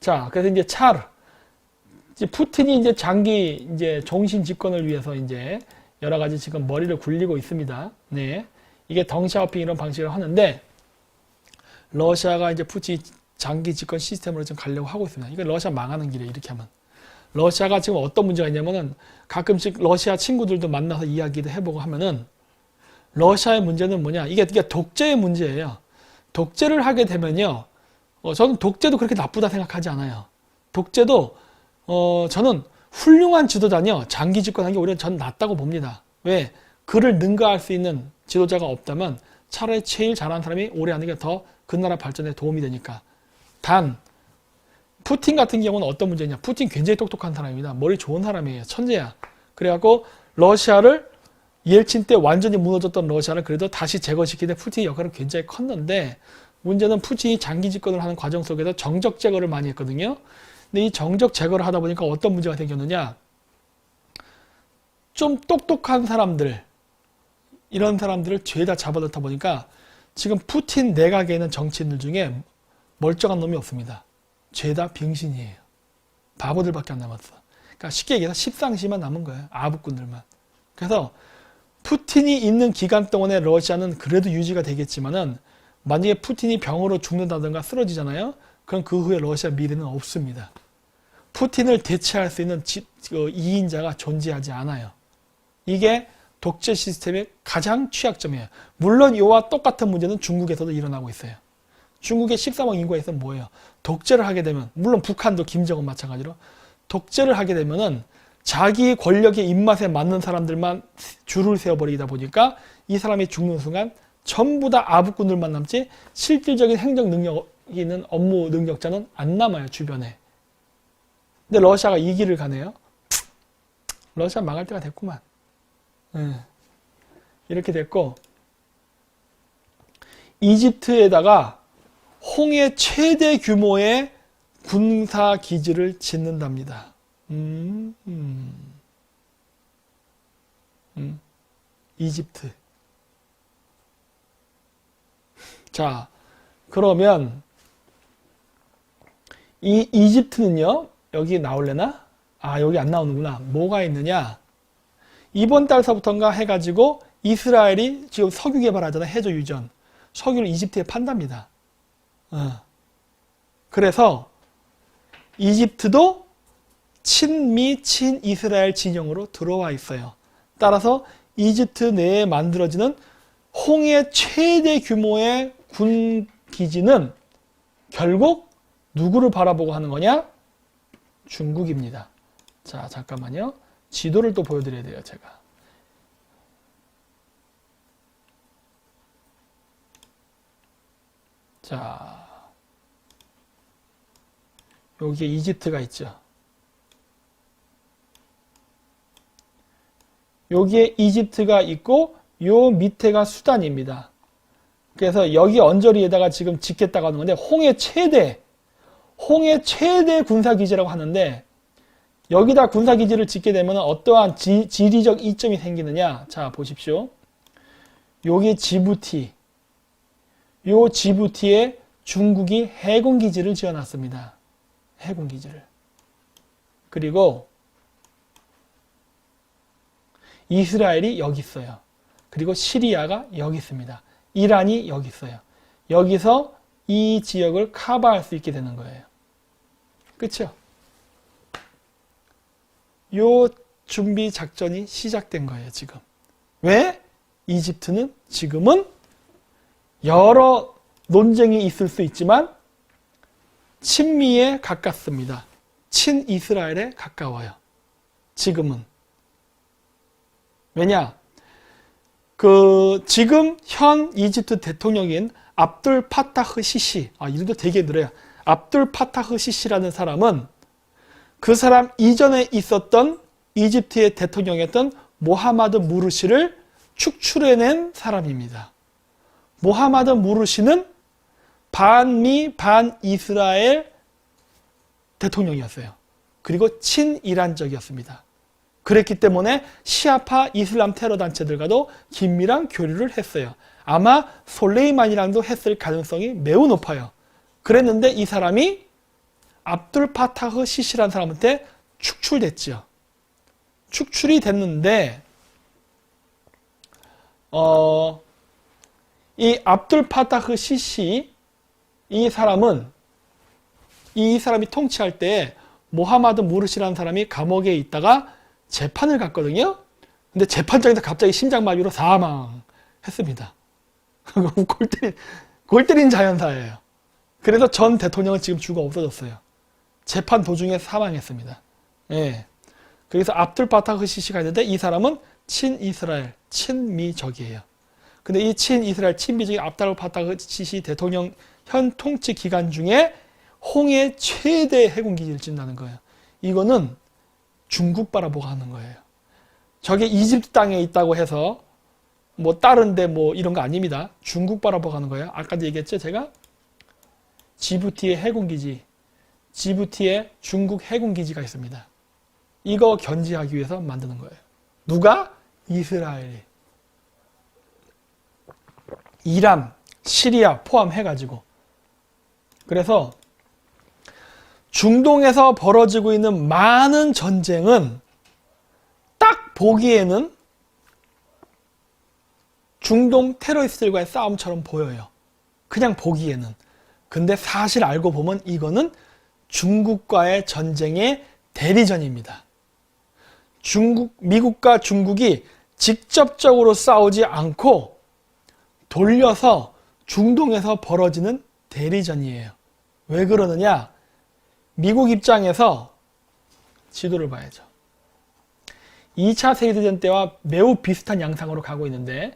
자, 그래서 이제 차르. 이제 푸틴이 이제 장기 이제 종신 집권을 위해서 이제 여러 가지 지금 머리를 굴리고 있습니다. 네. 이게 덩샤오핑 이런 방식으로 하는데, 러시아가 이제 푸틴 장기 집권 시스템으로 좀 가려고 하고 있습니다. 이거 러시아 망하는 길에 이렇게 하면. 러시아가 지금 어떤 문제가 있냐면은 가끔씩 러시아 친구들도 만나서 이야기도 해보고 하면은 러시아의 문제는 뭐냐? 이게 독재의 문제예요. 독재를 하게 되면요. 저는 독재도 그렇게 나쁘다 생각하지 않아요. 독재도 저는 훌륭한 지도자는요. 장기 집권하는 게 오히려 전 낫다고 봅니다. 왜? 그를 능가할 수 있는 지도자가 없다면 차라리 제일 잘하는 사람이 오래 하는 게 더 그 나라 발전에 도움이 되니까. 단 푸틴 같은 경우는 어떤 문제냐? 푸틴 굉장히 똑똑한 사람입니다. 머리 좋은 사람이에요. 천재야. 그래갖고 러시아를 옐친 때 완전히 무너졌던 러시아를 그래도 다시 제거시키는 푸틴의 역할은 굉장히 컸는데, 문제는 푸틴이 장기 집권을 하는 과정 속에서 정적 제거를 많이 했거든요. 근데 이 정적 제거를 하다 보니까 어떤 문제가 생겼느냐? 좀 똑똑한 사람들, 이런 사람들을 죄다 잡아넣다 보니까 지금 푸틴 내각에 있는 정치인들 중에 멀쩡한 놈이 없습니다. 죄다 병신이에요. 바보들밖에 안 남았어. 그러니까 쉽게 얘기해서 십상시만 남은 거예요. 아부꾼들만. 그래서 푸틴이 있는 기간 동안에 러시아는 그래도 유지가 되겠지만은, 만약에 푸틴이 병으로 죽는다든가 쓰러지잖아요. 그럼 그 후에 러시아 미래는 없습니다. 푸틴을 대체할 수 있는 2인자가 존재하지 않아요. 이게 독재 시스템의 가장 취약점이에요. 물론 이와 똑같은 문제는 중국에서도 일어나고 있어요. 중국의 13억 인구에서 뭐예요? 독재를 하게 되면, 물론 북한도 김정은 마찬가지로 독재를 하게 되면은 자기 권력의 입맛에 맞는 사람들만 줄을 세워버리다 보니까 이 사람이 죽는 순간 전부 다 아부꾼들만 남지 실질적인 행정 능력이 있는 업무 능력자는 안 남아요, 주변에. 근데 러시아가 이 길을 가네요. 러시아 망할 때가 됐구만. 이렇게 됐고, 이집트에다가 홍해 최대 규모의 군사 기지를 짓는답니다. 이집트. 자, 그러면 이 이집트는요, 여기 나올래나? 아, 여기 안 나오는구나. 뭐가 있느냐? 이번 달서부터인가 해가지고 이스라엘이 지금 석유 개발하잖아. 해저 유전. 석유를 이집트에 판답니다. 그래서 이집트도 친미, 친이스라엘 진영으로 들어와 있어요. 따라서 이집트 내에 만들어지는 홍해 최대 규모의 군 기지는 결국 누구를 바라보고 하는 거냐? 중국입니다. 자, 잠깐만요. 지도를 또 보여드려야 돼요, 제가. 자, 여기에 이집트가 있죠. 여기에 이집트가 있고 요 밑에가 수단입니다. 그래서 여기 언저리에다가 지금 짓겠다고 하는 건데, 홍해 최대 군사기지라고 하는데, 여기다 군사기지를 짓게 되면 어떠한 지리적 이점이 생기느냐? 자, 보십시오. 여기 지부티. 요 지부티에 중국이 해군기지를 지어놨습니다. 해군기지를. 그리고 이스라엘이 여기 있어요. 그리고 시리아가 여기 있습니다. 이란이 여기 있어요. 여기서 이 지역을 커버할 수 있게 되는 거예요. 그렇죠? 요 준비 작전이 시작된 거예요, 지금. 왜? 이집트는 지금은 여러 논쟁이 있을 수 있지만 친미에 가깝습니다. 친이스라엘에 가까워요. 지금은. 왜냐? 지금 현 이집트 대통령인 압둘 파타흐 시시, 이름도 되게 늘어요. 압둘 파타흐 시시라는 사람은 그 사람 이전에 있었던 이집트의 대통령이었던 모하마드 무르시를 축출해낸 사람입니다. 모하마드 무르시는 반미, 반이스라엘 대통령이었어요. 그리고 친이란적이었습니다. 그랬기 때문에 시아파 이슬람 테러 단체들과도 긴밀한 교류를 했어요. 아마 솔레이만이랑도 했을 가능성이 매우 높아요. 그랬는데 이 사람이 압둘 파타흐 시시라는 사람한테 축출됐죠. 축출이 됐는데 이 압둘 파타흐 시시 이 사람이 통치할 때 모하마드 무르시라는 사람이 감옥에 있다가 재판을 갔거든요. 근데 재판장에서 갑자기 심장마비로 사망했습니다. 골 때린 자연사예요. 그래서 전 대통령은 지금 죽어 없어졌어요. 재판 도중에 사망했습니다. 예. 그래서 압둘 파타흐 시시가 있는데 이 사람은 친이스라엘, 친미적이에요. 근데 이 친이스라엘, 친미적인 압둘 파타흐 시시 대통령 현 통치 기간 중에 홍해 최대 해군기지를 짓는다는 거예요. 이거는 중국 바라보고 하는 거예요. 저게 이집트 땅에 있다고 해서 뭐 다른데 뭐 이런 거 아닙니다. 중국 바라보고 하는 거예요. 아까도 얘기했죠, 제가? 지부티의 해군기지, 지부티에 중국 해군기지가 있습니다. 이거 견제하기 위해서 만드는 거예요. 누가? 이스라엘이. 이란, 시리아 포함해가지고. 그래서 중동에서 벌어지고 있는 많은 전쟁은 딱 보기에는 중동 테러리스트들과의 싸움처럼 보여요. 그냥 보기에는. 근데 사실 알고 보면 이거는 중국과의 전쟁의 대리전입니다. 미국과 중국이 직접적으로 싸우지 않고 돌려서 중동에서 벌어지는 대리전이에요. 왜 그러느냐? 미국 입장에서 지도를 봐야죠. 2차 세계대전 때와 매우 비슷한 양상으로 가고 있는데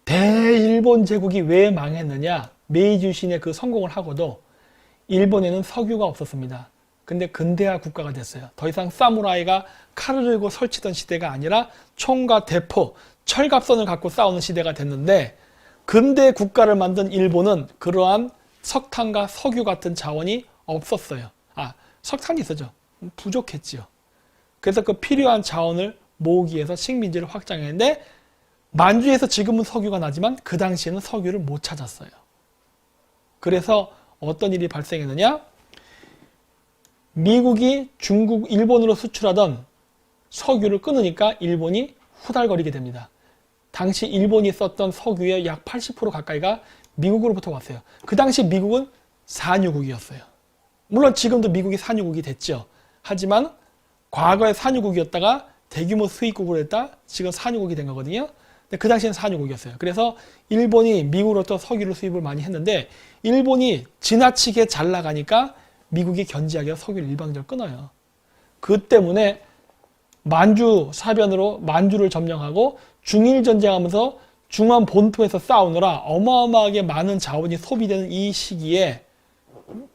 대일본 제국이 왜 망했느냐? 메이지 유신의 그 성공을 하고도 일본에는 석유가 없었습니다. 근데 근대화 국가가 됐어요. 더 이상 사무라이가 칼을 들고 설치던 시대가 아니라 총과 대포, 철갑선을 갖고 싸우는 시대가 됐는데 근대 국가를 만든 일본은 그러한 석탄과 석유 같은 자원이 없었어요. 석탄이 있었죠. 부족했지요. 그래서 그 필요한 자원을 모으기 위해서 식민지를 확장했는데 만주에서 지금은 석유가 나지만 그 당시에는 석유를 못 찾았어요. 그래서 어떤 일이 발생했느냐? 미국이 일본으로 수출하던 석유를 끊으니까 일본이 후달거리게 됩니다. 당시 일본이 썼던 석유의 약 80% 가까이가 미국으로부터 왔어요. 그 당시 미국은 산유국이었어요. 물론 지금도 미국이 산유국이 됐죠. 하지만 과거에 산유국이었다가 대규모 수입국으로 했다 지금 산유국이 된 거거든요. 근데 그 당시엔 산유국이었어요. 그래서 일본이 미국으로부터 석유를 수입을 많이 했는데 일본이 지나치게 잘 나가니까 미국이 견제하기 위해서 석유를 일방적으로 끊어요. 그 때문에 만주 사변으로 만주를 점령하고 중일 전쟁하면서 중앙 본토에서 싸우느라 어마어마하게 많은 자원이 소비되는 이 시기에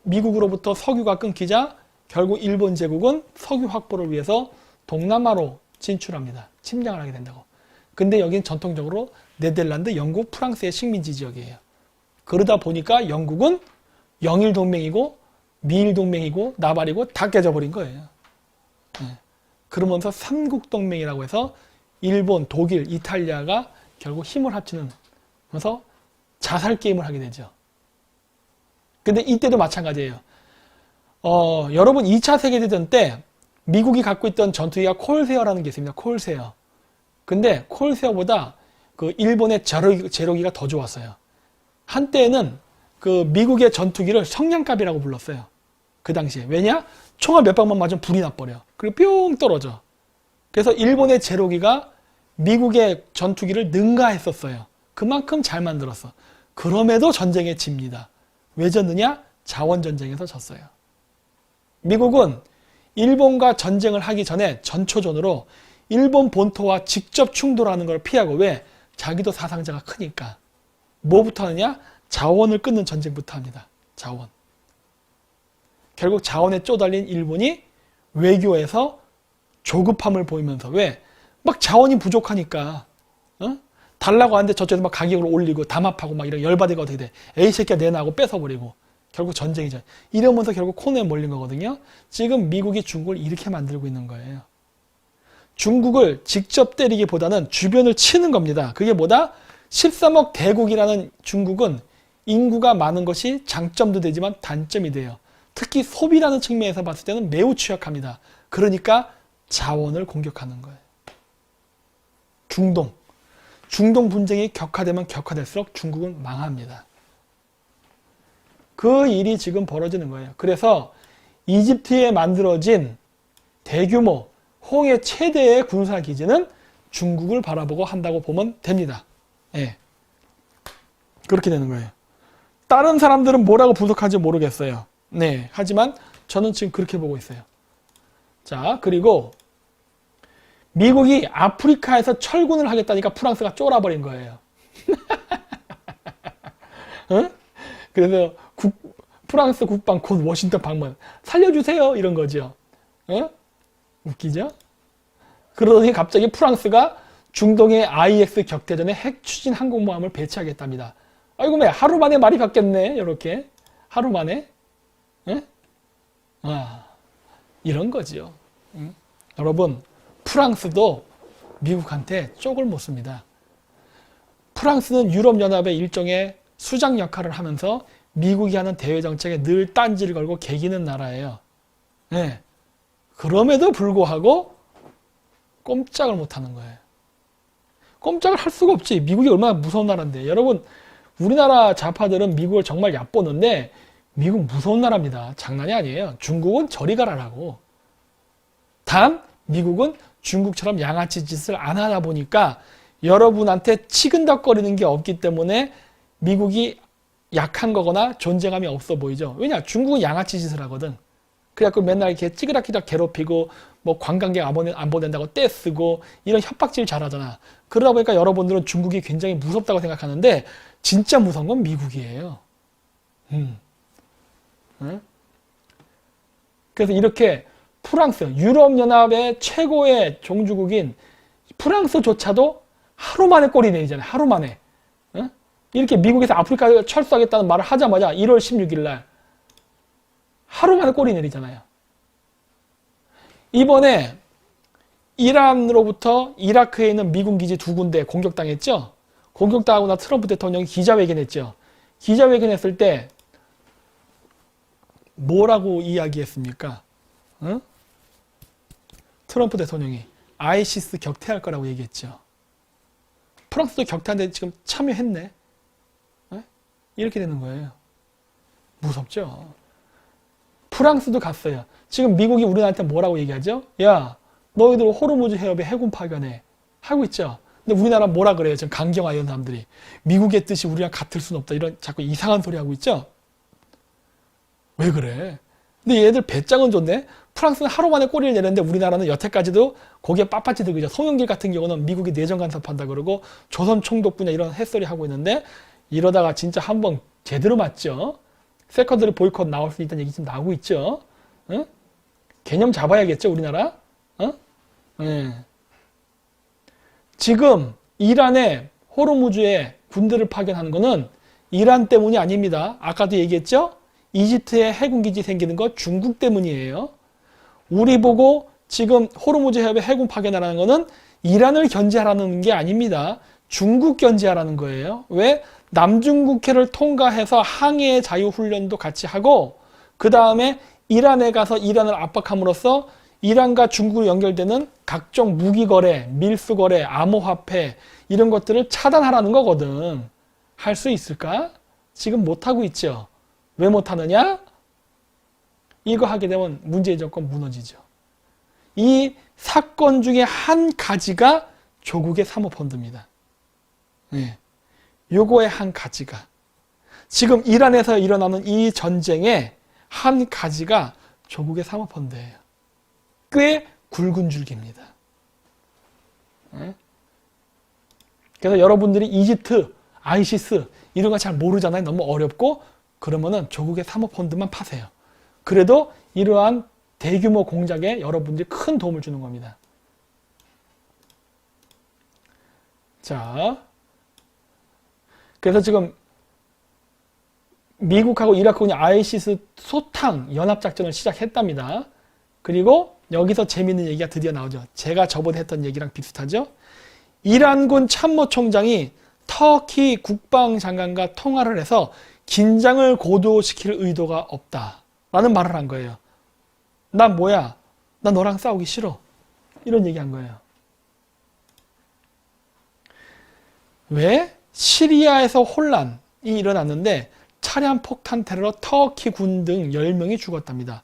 미국으로부터 석유가 끊기자 결국 일본 제국은 석유 확보를 위해서 동남아로 진출합니다. 침략을 하게 된다고. 근데 여긴 전통적으로 네덜란드, 영국, 프랑스의 식민지 지역이에요. 그러다 보니까 영국은 영일 동맹이고 미일 동맹이고 나발이고 다 깨져버린 거예요. 그러면서 삼국 동맹이라고 해서 일본, 독일, 이탈리아가 결국 힘을 합치는 면서 자살 게임을 하게 되죠. 근데 이때도 마찬가지예요. 여러분 2차 세계대전 때 미국이 갖고 있던 전투기가 콜세어라는 게 있습니다. 콜세어. 근데 콜세어보다 그 일본의 제로기가 더 좋았어요. 한때는 그 미국의 전투기를 성냥갑이라고 불렀어요. 그 당시에. 왜냐? 총알 몇 방만 맞으면 불이 나버려. 그리고 뿅 떨어져. 그래서 일본의 제로기가 미국의 전투기를 능가했었어요. 그만큼 잘 만들었어. 그럼에도 전쟁에 집니다. 왜 졌느냐? 자원전쟁에서 졌어요. 미국은 일본과 전쟁을 하기 전에 전초전으로 일본 본토와 직접 충돌하는 걸 피하고 왜? 자기도 사상자가 크니까. 뭐부터 하느냐? 자원을 끊는 전쟁부터 합니다. 자원. 결국 자원에 쪼달린 일본이 외교에서 조급함을 보이면서 왜? 막 자원이 부족하니까 달라고 하는데 저쪽에서 막 가격을 올리고 담합하고 막 이런 열받이가 어떻게 돼? 에이 새끼야 내놔하고 뺏어버리고 결국 전쟁이죠. 이러면서 결국 코너에 몰린 거거든요. 지금 미국이 중국을 이렇게 만들고 있는 거예요. 중국을 직접 때리기보다는 주변을 치는 겁니다. 그게 뭐다? 13억 대국이라는 중국은 인구가 많은 것이 장점도 되지만 단점이 돼요. 특히 소비라는 측면에서 봤을 때는 매우 취약합니다. 그러니까 자원을 공격하는 거예요. 중동 분쟁이 격화되면 격화될수록 중국은 망합니다. 그 일이 지금 벌어지는 거예요. 그래서 이집트에 만들어진 대규모 홍해 최대의 군사기지는 중국을 바라보고 한다고 보면 됩니다. 예. 그렇게 되는 거예요. 다른 사람들은 뭐라고 분석하는지 모르겠어요. 네. 하지만 저는 지금 그렇게 보고 있어요. 자, 그리고 미국이 아프리카에서 철군을 하겠다니까 프랑스가 쫄아버린 거예요. 어? 그래서 프랑스 국방 곧 워싱턴 방문. 살려주세요. 이런 거죠. 어? 웃기죠? 그러더니 갑자기 프랑스가 중동의 IS 격대전에 핵 추진 항공모함을 배치하겠답니다. 아이고, 매 하루 만에 말이 바뀌었네. 이렇게. 하루 만에. 예? 이런 거지요. 여러분, 프랑스도 미국한테 쪽을 못 씁니다. 프랑스는 유럽연합의 일종의 수장 역할을 하면서 미국이 하는 대외 정책에 늘 딴지를 걸고 개기는 나라예요. 네. 그럼에도 불구하고 꼼짝을 못 하는 거예요. 꼼짝을 할 수가 없지. 미국이 얼마나 무서운 나라인데. 여러분, 우리나라 좌파들은 미국을 정말 얕보는데 미국 무서운 나라입니다. 장난이 아니에요. 중국은 저리 가라라고. 단 미국은 중국처럼 양아치 짓을 안 하다 보니까 여러분한테 치근덕거리는 게 없기 때문에 미국이 약한 거거나 존재감이 없어 보이죠. 왜냐? 중국은 양아치 짓을 하거든. 그래갖고 맨날 이렇게 찌그락찌그락 괴롭히고 뭐 관광객 안 보낸다고 떼쓰고 이런 협박질 잘하잖아. 그러다 보니까 여러분들은 중국이 굉장히 무섭다고 생각하는데 진짜 무서운 건 미국이에요. 그래서 이렇게 프랑스, 유럽연합의 최고의 종주국인 프랑스조차도 하루 만에 꼬리 내리잖아요. 하루 만에. 이렇게 미국에서 아프리카에 철수하겠다는 말을 하자마자 1월 16일 날 하루 만에 꼬리 내리잖아요. 이번에 이란으로부터 이라크에 있는 미군 기지 2군데 공격당했죠. 공격당하고 나 트럼프 대통령이 기자회견했죠. 기자회견했을 때 뭐라고 이야기했습니까? 응? 트럼프 대통령이 아이시스 격퇴할 거라고 얘기했죠. 프랑스도 격퇴하는데 지금 참여했네. 이렇게 되는 거예요. 무섭죠. 프랑스도 갔어요. 지금 미국이 우리나라한테 뭐라고 얘기하죠? 야, 너희들 호르무즈 해협에 해군 파견해. 하고 있죠. 근데 우리나라 뭐라 그래요? 지금 강경화 이런 사람들이. 미국의 뜻이 우리랑 같을 수는 없다. 이런 자꾸 이상한 소리 하고 있죠. 왜 그래? 근데 얘들 배짱은 좋네. 프랑스는 하루 만에 꼬리를 내렸는데 우리나라는 여태까지도 거기에 빳빳이 들고 있죠. 송영길 같은 경우는 미국이 내정 간섭한다 그러고 조선 총독 분야 이런 햇소리 하고 있는데 이러다가 진짜 한번 제대로 맞죠. 세컨드리 보이콧 나올 수 있다는 얘기 지금 나오고 있죠. 응? 개념 잡아야겠죠, 우리나라? 지금 이란의 호르무즈에 군대를 파견하는 거는 이란 때문이 아닙니다. 아까도 얘기했죠? 이집트에 해군기지 생기는 거 중국 때문이에요. 우리 보고 지금 호르무즈 해협에 해군 파견하라는 거는 이란을 견제하라는 게 아닙니다. 중국 견제하라는 거예요. 왜? 남중국해를 통과해서 항해의 자유훈련도 같이 하고 그 다음에 이란에 가서 이란을 압박함으로써 이란과 중국으로 연결되는 각종 무기거래, 밀수거래, 암호화폐 이런 것들을 차단하라는 거거든. 할 수 있을까? 지금 못하고 있죠. 왜 못하느냐? 이거 하게 되면 문재인 정권 무너지죠. 이 사건 중에 한 가지가 조국의 사모펀드입니다. 네. 요거의 한 가지가 지금 이란에서 일어나는 이 전쟁의 한 가지가 조국의 사모펀드예요. 꽤 굵은 줄기입니다. 네? 그래서 여러분들이 이집트, 아이시스 이런 거 잘 모르잖아요. 너무 어렵고 그러면은 조국의 사모펀드만 파세요. 그래도 이러한 대규모 공작에 여러분들이 큰 도움을 주는 겁니다. 자, 그래서 지금 미국하고 이라크군이 아이시스 소탕 연합작전을 시작했답니다. 그리고 여기서 재밌는 얘기가 드디어 나오죠. 제가 저번에 했던 얘기랑 비슷하죠. 이란군 참모총장이 터키 국방장관과 통화를 해서 긴장을 고조시킬 의도가 없다. 라는 말을 한 거예요. 난 뭐야? 나 너랑 싸우기 싫어. 이런 얘기 한 거예요. 왜? 시리아에서 혼란이 일어났는데 차량 폭탄 테러로 터키 군 등 10명이 죽었답니다.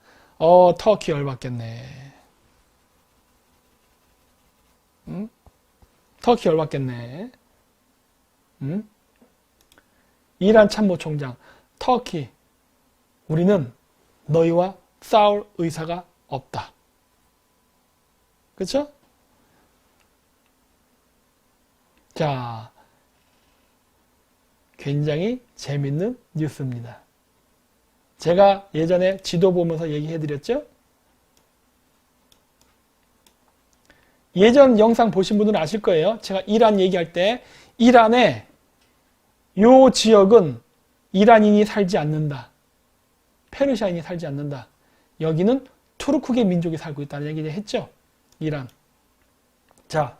터키 열받겠네. 응? 터키 열받겠네. 응? 이란 참모총장, 터키, 우리는 너희와 싸울 의사가 없다. 그렇죠? 자, 굉장히 재밌는 뉴스입니다. 제가 예전에 지도 보면서 얘기해드렸죠? 예전 영상 보신 분들은 아실 거예요. 제가 이란 얘기할 때 이란의 요 지역은 이란인이 살지 않는다. 페르시아인이 살지 않는다. 여기는 투르크계 민족이 살고 있다는 얘기를 했죠. 이란. 자,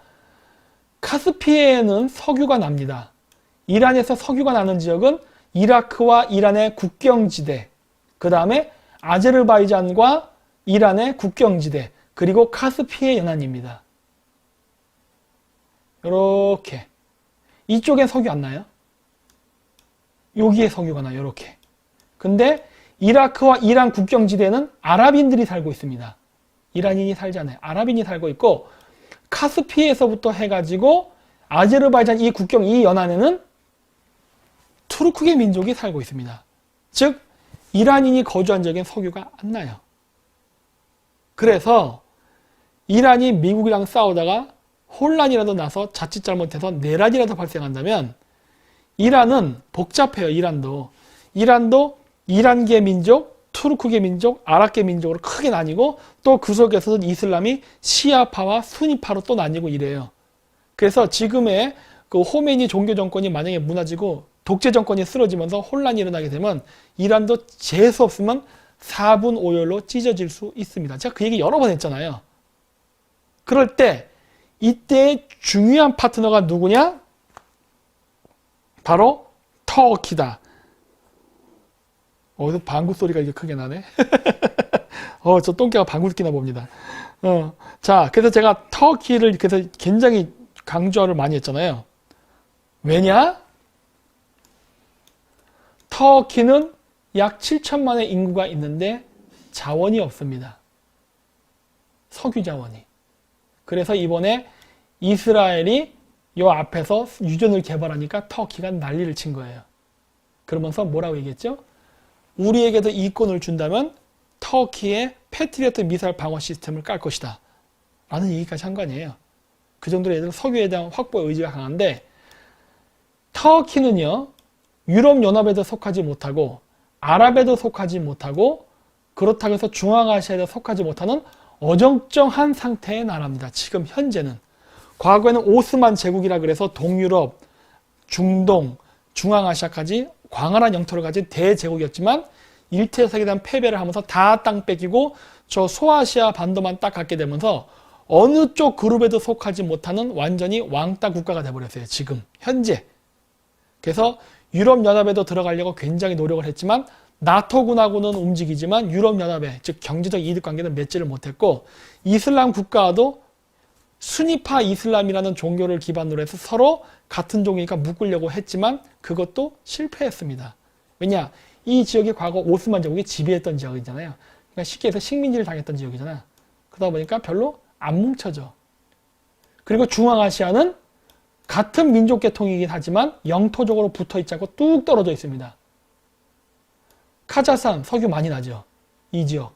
카스피해에는 석유가 납니다. 이란에서 석유가 나는 지역은 이라크와 이란의 국경지대, 그 다음에 아제르바이잔과 이란의 국경지대, 그리고 카스피해 연안입니다. 요렇게. 이쪽엔 석유 안 나요? 여기에 석유가 나요. 요렇게. 근데 이라크와 이란 국경지대는 아랍인들이 살고 있습니다. 이란인이 살지 않아요. 아랍인이 살고 있고, 카스피에서부터 해가지고 아제르바이잔 이 국경 이 연안에는 투르크계 민족이 살고 있습니다. 즉 이란인이 거주한 지역엔 석유가 안 나요. 그래서 이란이 미국이랑 싸우다가 혼란이라도 나서 자칫 잘못해서 내란이라도 발생한다면 이란은 복잡해요. 이란도 이란계 민족, 투르크계 민족, 아랍계 민족으로 크게 나뉘고 또 그 속에서는 이슬람이 시아파와 수니파로 또 나뉘고 이래요. 그래서 지금의 그 호메니 종교 정권이 만약에 무너지고 독재 정권이 쓰러지면서 혼란이 일어나게 되면 이란도 재수 없으면 4분 5열로 찢어질 수 있습니다. 제가 그 얘기 여러 번 했잖아요. 그럴 때 이때의 중요한 파트너가 누구냐? 바로 터키다. 어디서 방구 소리가 이렇게 크게 나네? 저 똥개가 방구를 끼나 봅니다. 자, 그래서 제가 터키를 그래서 굉장히 강조를 많이 했잖아요. 왜냐? 터키는 약 7천만의 인구가 있는데 자원이 없습니다. 석유 자원이. 그래서 이번에 이스라엘이 요 앞에서 유전을 개발하니까 터키가 난리를 친 거예요. 그러면서 뭐라고 얘기했죠? 우리에게도 이권을 준다면 터키의 패트리어트 미사일 방어 시스템을 깔 것이다. 라는 얘기까지 한 거 아니에요. 그 정도로 얘들 석유에 대한 확보의 의지가 강한데 터키는요. 유럽연합에도 속하지 못하고 아랍에도 속하지 못하고 그렇다고 해서 중앙아시아에도 속하지 못하는 어정쩡한 상태의 나라입니다. 지금 현재는. 과거에는 오스만 제국이라 그래서 동유럽, 중동, 중앙아시아까지 광활한 영토를 가진 대제국이었지만 일제세계에 대한 패배를 하면서 다 땅 뺏기고 저 소아시아 반도만 딱 갖게 되면서 어느 쪽 그룹에도 속하지 못하는 완전히 왕따 국가가 돼버렸어요. 지금 현재. 그래서 유럽연합에도 들어가려고 굉장히 노력을 했지만 나토군하고는 움직이지만 유럽연합에 즉 경제적 이득관계는 맺지를 못했고 이슬람 국가도 수니파 이슬람이라는 종교를 기반으로 해서 서로 같은 종이니까 묶으려고 했지만 그것도 실패했습니다. 왜냐? 이 지역이 과거 오스만 제국이 지배했던 지역이잖아요. 그러니까 쉽게 해서 식민지를 당했던 지역이잖아. 그러다 보니까 별로 안 뭉쳐져. 그리고 중앙아시아는 같은 민족계통이긴 하지만 영토적으로 붙어있지 않고 뚝 떨어져 있습니다. 카자흐스탄 석유 많이 나죠. 이 지역.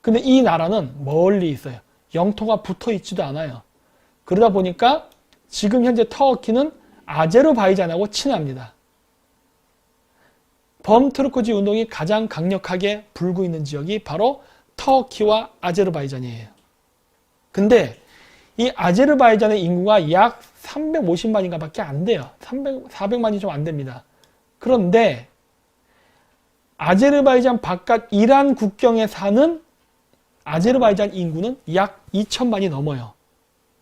근데 이 나라는 멀리 있어요. 영토가 붙어있지도 않아요. 그러다 보니까 지금 현재 터키는 아제르바이잔하고 친합니다. 범트루크지 운동이 가장 강력하게 불고 있는 지역이 바로 터키와 아제르바이잔이에요. 근데 이 아제르바이잔의 인구가 약 350만인가 밖에 안 돼요. 400만이 좀 안 됩니다. 그런데 아제르바이잔 바깥 이란 국경에 사는 아제르바이잔 인구는 약 2천만이 넘어요.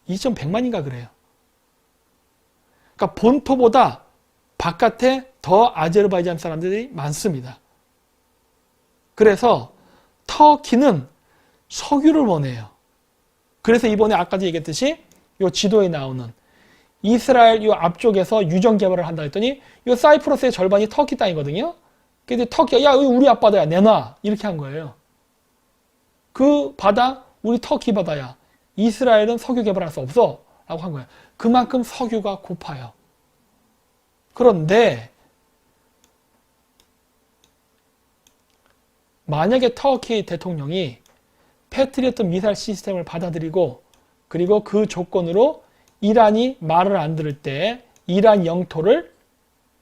2,100만인가 그래요. 그러니까 본토보다 바깥에 더 아제르바이잔 사람들이 많습니다. 그래서 터키는 석유를 원해요. 그래서 이번에 아까도 얘기했듯이 이 지도에 나오는 이스라엘 이 앞쪽에서 유전 개발을 한다 했더니 이 사이프러스의 절반이 터키 땅이거든요. 근데 터키가 야 우리 앞바다야 내놔 이렇게 한 거예요. 그 바다 우리 터키 바다야. 이스라엘은 석유 개발할 수 없어 라고 한 거예요. 그만큼 석유가 고파요. 그런데 만약에 터키 대통령이 패트리어트 미사일 시스템을 받아들이고 그리고 그 조건으로 이란이 말을 안 들을 때 이란 영토를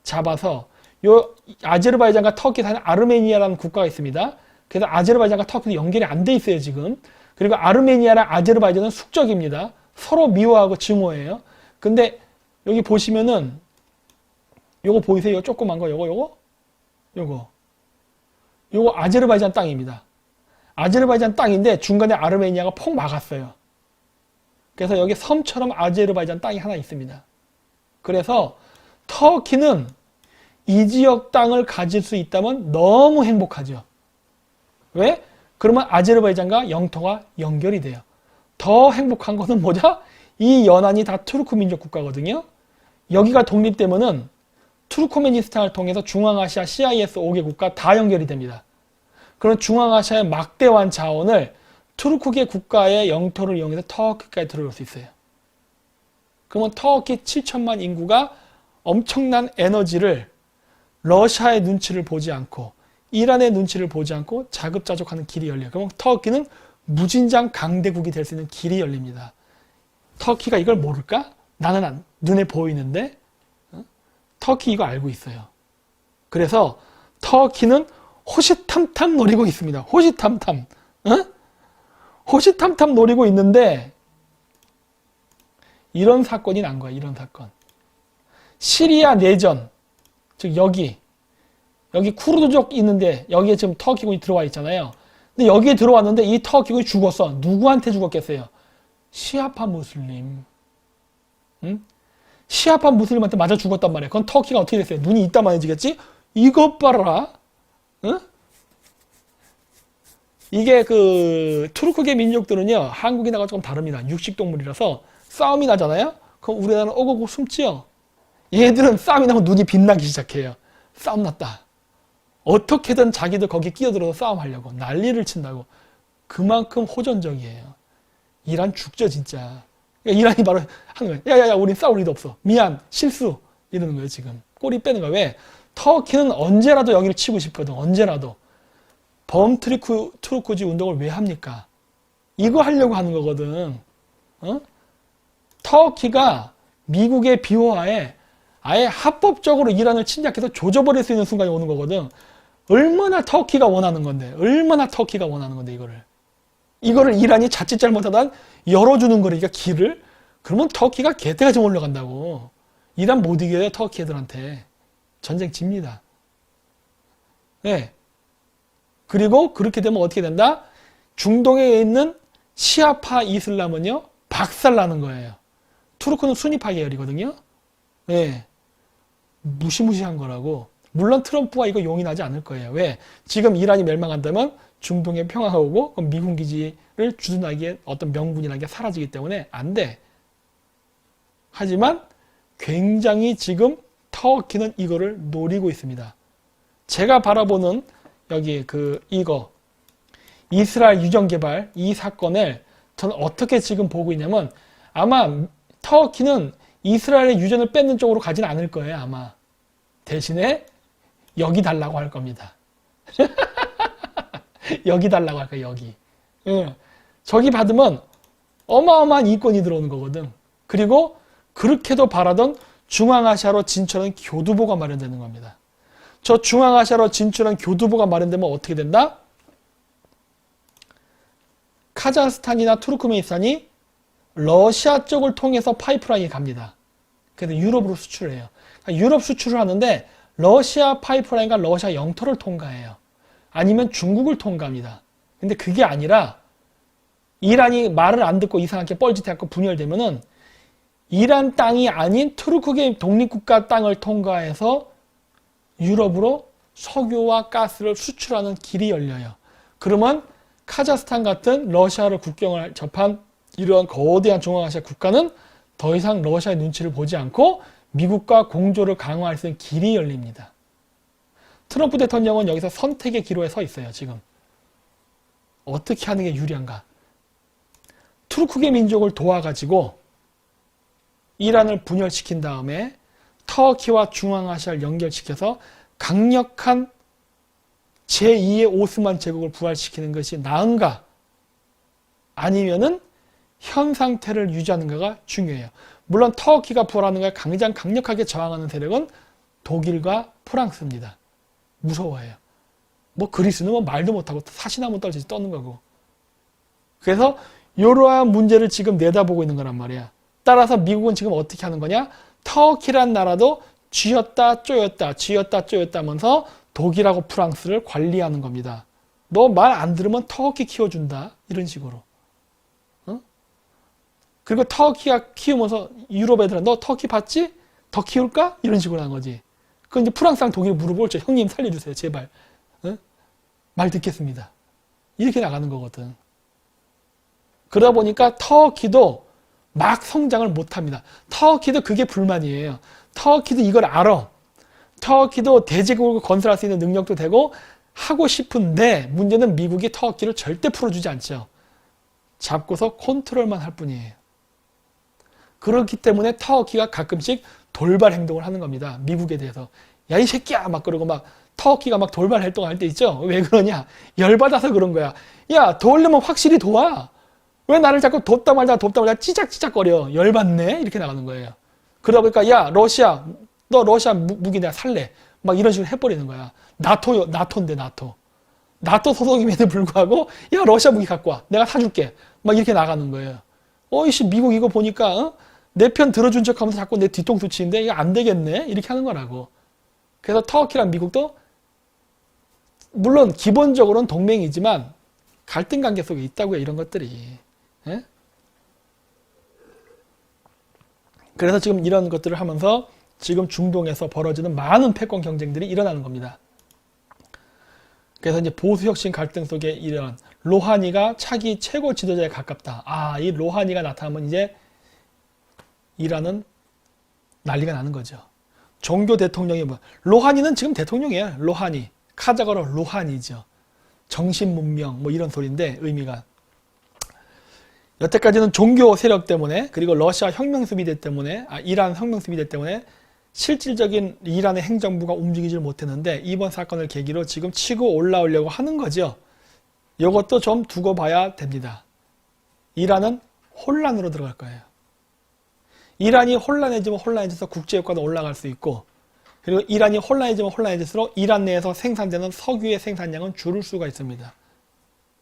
잡아서 요 아제르바이잔과 터키 사이에 아르메니아라는 국가가 있습니다. 그래서 아제르바이잔과 터키도 연결이 안 돼 있어요 지금. 그리고 아르메니아랑 아제르바이잔은 숙적입니다. 서로 미워하고 증오해요. 근데 여기 보시면은 요거 보이세요? 조그만 거 요거 아제르바이잔 땅입니다. 아제르바이잔 땅인데 중간에 아르메니아가 폭 막았어요. 그래서 여기 섬처럼 아제르바이잔 땅이 하나 있습니다. 그래서 터키는 이 지역 땅을 가질 수 있다면 너무 행복하죠. 왜? 그러면 아제르바이잔과 영토가 연결이 돼요. 더 행복한 것은 뭐죠? 이 연안이 다 투르크 민족 국가거든요. 여기가 독립되면은 투르크메니스탄을 통해서 중앙아시아 CIS 5개 국가 다 연결이 됩니다. 그런 중앙아시아의 막대한 자원을 투르크계 국가의 영토를 이용해서 터키까지 들어올 수 있어요. 그러면 터키 7천만 인구가 엄청난 에너지를 러시아의 눈치를 보지 않고 이란의 눈치를 보지 않고 자급자족하는 길이 열려요. 그러면 터키는 무진장 강대국이 될 수 있는 길이 열립니다. 터키가 이걸 모를까? 나는 눈에 보이는데 터키 이거 알고 있어요. 그래서 터키는 호시탐탐 노리고 있습니다. 호시탐탐. 호시탐탐 노리고 있는데 이런 사건이 난 거야. 이런 사건. 시리아 내전. 즉 여기 쿠르드족 있는데 여기에 지금 터키군이 들어와 있잖아요. 근데 여기에 들어왔는데 이 터키군이 죽었어. 누구한테 죽었겠어요? 시아파 무슬림. 응? 시아파 무슬림한테 맞아 죽었단 말이에요. 그건 터키가 어떻게 됐어요? 눈이 이따만해지겠지? 이것 봐라. 응? 이게 그 투르크계 민족들은요 한국인하고 조금 다릅니다. 육식동물이라서 싸움이 나잖아요. 그럼 우리나라는 오고고 숨지요. 얘들은 싸움이 나면 눈이 빛나기 시작해요. 싸움 났다. 어떻게든 자기들 거기 끼어들어서 싸움하려고 난리를 친다고. 그만큼 호전적이에요. 이란 죽죠 진짜. 그러니까 이란이 바로 하는 거예요. 야야야 우린 싸울 일도 없어. 미안 실수 이러는 거예요 지금. 꼬리 빼는 거야. 왜? 터키는 언제라도 여기를 치고 싶거든. 언제라도. 범트루크지 운동을 왜 합니까? 이거 하려고 하는 거거든. 터키가 미국의 비호하에 아예 합법적으로 이란을 침략해서 조져버릴 수 있는 순간이 오는 거거든. 얼마나 터키가 원하는 건데. 이거를 이란이 자칫 잘못하다 열어주는 거니까 길을. 그러면 터키가 개떼가 좀 올라간다고. 이란 못 이겨요 터키 애들한테. 전쟁 집니다. 네. 그리고 그렇게 되면 어떻게 된다? 중동에 있는 시아파 이슬람은요 박살나는 거예요. 투르크는 수니파 계열이거든요. 네. 무시무시한 거라고. 물론 트럼프가 이거 용인하지 않을 거예요. 왜? 지금 이란이 멸망한다면 중동에 평화가 오고 그럼 미군 기지를 주둔하기에 어떤 명분이라는 게 사라지기 때문에 안 돼. 하지만 굉장히 지금 터키는 이거를 노리고 있습니다. 제가 바라보는 여기 이거 이스라엘 유전 개발 이 사건을 저는 어떻게 지금 보고 있냐면 아마 터키는 이스라엘의 유전을 뺏는 쪽으로 가지는 않을 거예요 아마. 대신에 여기 달라고 할 겁니다. 여기 달라고 할 거예요 여기. 응. 저기 받으면 어마어마한 이권이 들어오는 거거든. 그리고 그렇게도 바라던 중앙아시아로 진출하는 교두보가 마련되는 겁니다. 저 중앙아시아로 진출한 교두보가 마련되면 어떻게 된다? 카자흐스탄이나 투르크메니스탄이 러시아 쪽을 통해서 파이프라인이 갑니다. 그래서 유럽으로 수출을 해요. 그러니까 유럽 수출을 하는데 러시아 파이프라인과 러시아 영토를 통과해요. 아니면 중국을 통과합니다. 근데 그게 아니라 이란이 말을 안 듣고 이상하게 뻘짓해갖고 분열되면은 이란 땅이 아닌 투르크계 독립국가 땅을 통과해서 유럽으로 석유와 가스를 수출하는 길이 열려요. 그러면 카자흐스탄 같은 러시아를 국경을 접한 이러한 거대한 중앙아시아 국가는 더 이상 러시아의 눈치를 보지 않고 미국과 공조를 강화할 수 있는 길이 열립니다. 트럼프 대통령은 여기서 선택의 기로에 서 있어요. 지금 어떻게 하는 게 유리한가? 투르크계 민족을 도와가지고 이란을 분열시킨 다음에 터키와 중앙아시아를 연결시켜서 강력한 제2의 오스만 제국을 부활시키는 것이 나은가? 아니면은 현 상태를 유지하는가가 중요해요. 물론 터키가 부활하는 것에 가장 강력하게 저항하는 세력은 독일과 프랑스입니다. 무서워해요. 뭐 그리스는 뭐 말도 못하고 사시나무 떨듯이 떠는 거고. 그래서 이러한 문제를 지금 내다보고 있는 거란 말이야. 따라서 미국은 지금 어떻게 하는 거냐? 터키란 나라도 쥐었다 쪼였다 하면서 독일하고 프랑스를 관리하는 겁니다. 너 말 안 들으면 터키 키워준다. 이런 식으로. 어? 그리고 터키가 키우면서 유럽 애들은 너 터키 봤지? 더 키울까? 이런 식으로 하는 거지. 그럼 이제 프랑스랑 독일이 물어볼죠. 형님 살려주세요. 제발. 어? 말 듣겠습니다. 이렇게 나가는 거거든. 그러다 보니까 터키도 막 성장을 못합니다. 터키도 그게 불만이에요. 터키도 이걸 알아. 터키도 대제국을 건설할 수 있는 능력도 되고 하고 싶은데 문제는 미국이 터키를 절대 풀어주지 않죠. 잡고서 컨트롤만 할 뿐이에요. 그렇기 때문에 터키가 가끔씩 돌발 행동을 하는 겁니다. 미국에 대해서. 야, 이 새끼야! 막 그러고 막 터키가 막 돌발 활동할 때 있죠? 왜 그러냐? 열받아서 그런 거야. 야, 도우려면 확실히 도와. 왜 나를 자꾸 돕다 말다 찌작찌작거려. 열받네? 이렇게 나가는 거예요. 그러다 보니까 야, 러시아, 너 러시아 무기 내가 살래. 막 이런 식으로 해버리는 거야. 나토인데, 나토. 나토 소속임에도 불구하고 야, 러시아 무기 갖고 와. 내가 사줄게. 막 이렇게 나가는 거예요. 이씨, 미국 이거 보니까 내 편 들어준 척하면서 자꾸 내 뒤통수 치는데 이거 안 되겠네? 이렇게 하는 거라고. 그래서 터키랑 미국도 물론 기본적으로는 동맹이지만 갈등 관계 속에 있다고요. 이런 것들이. 예? 그래서 지금 이런 것들을 하면서 지금 중동에서 벌어지는 많은 패권 경쟁들이 일어나는 겁니다. 그래서 이제 보수혁신 갈등 속에 이런 로하니가 차기 최고 지도자에 가깝다. 이 로하니가 나타나면 이제 이란은 난리가 나는 거죠. 종교 대통령이 로하니는 지금 대통령이에요. 로하니. 카자흐로 로하니죠. 정신문명 뭐 이런 소리인데 의미가. 여태까지는 종교 세력 때문에 그리고 러시아 혁명수비대 때문에 이란 혁명수비대 때문에 실질적인 이란의 행정부가 움직이질 못했는데 이번 사건을 계기로 지금 치고 올라오려고 하는 거죠. 이것도 좀 두고 봐야 됩니다. 이란은 혼란으로 들어갈 거예요. 이란이 혼란해지면 혼란해져서 국제효과도 올라갈 수 있고 그리고 이란이 혼란해지면 혼란해질수록 이란 내에서 생산되는 석유의 생산량은 줄을 수가 있습니다.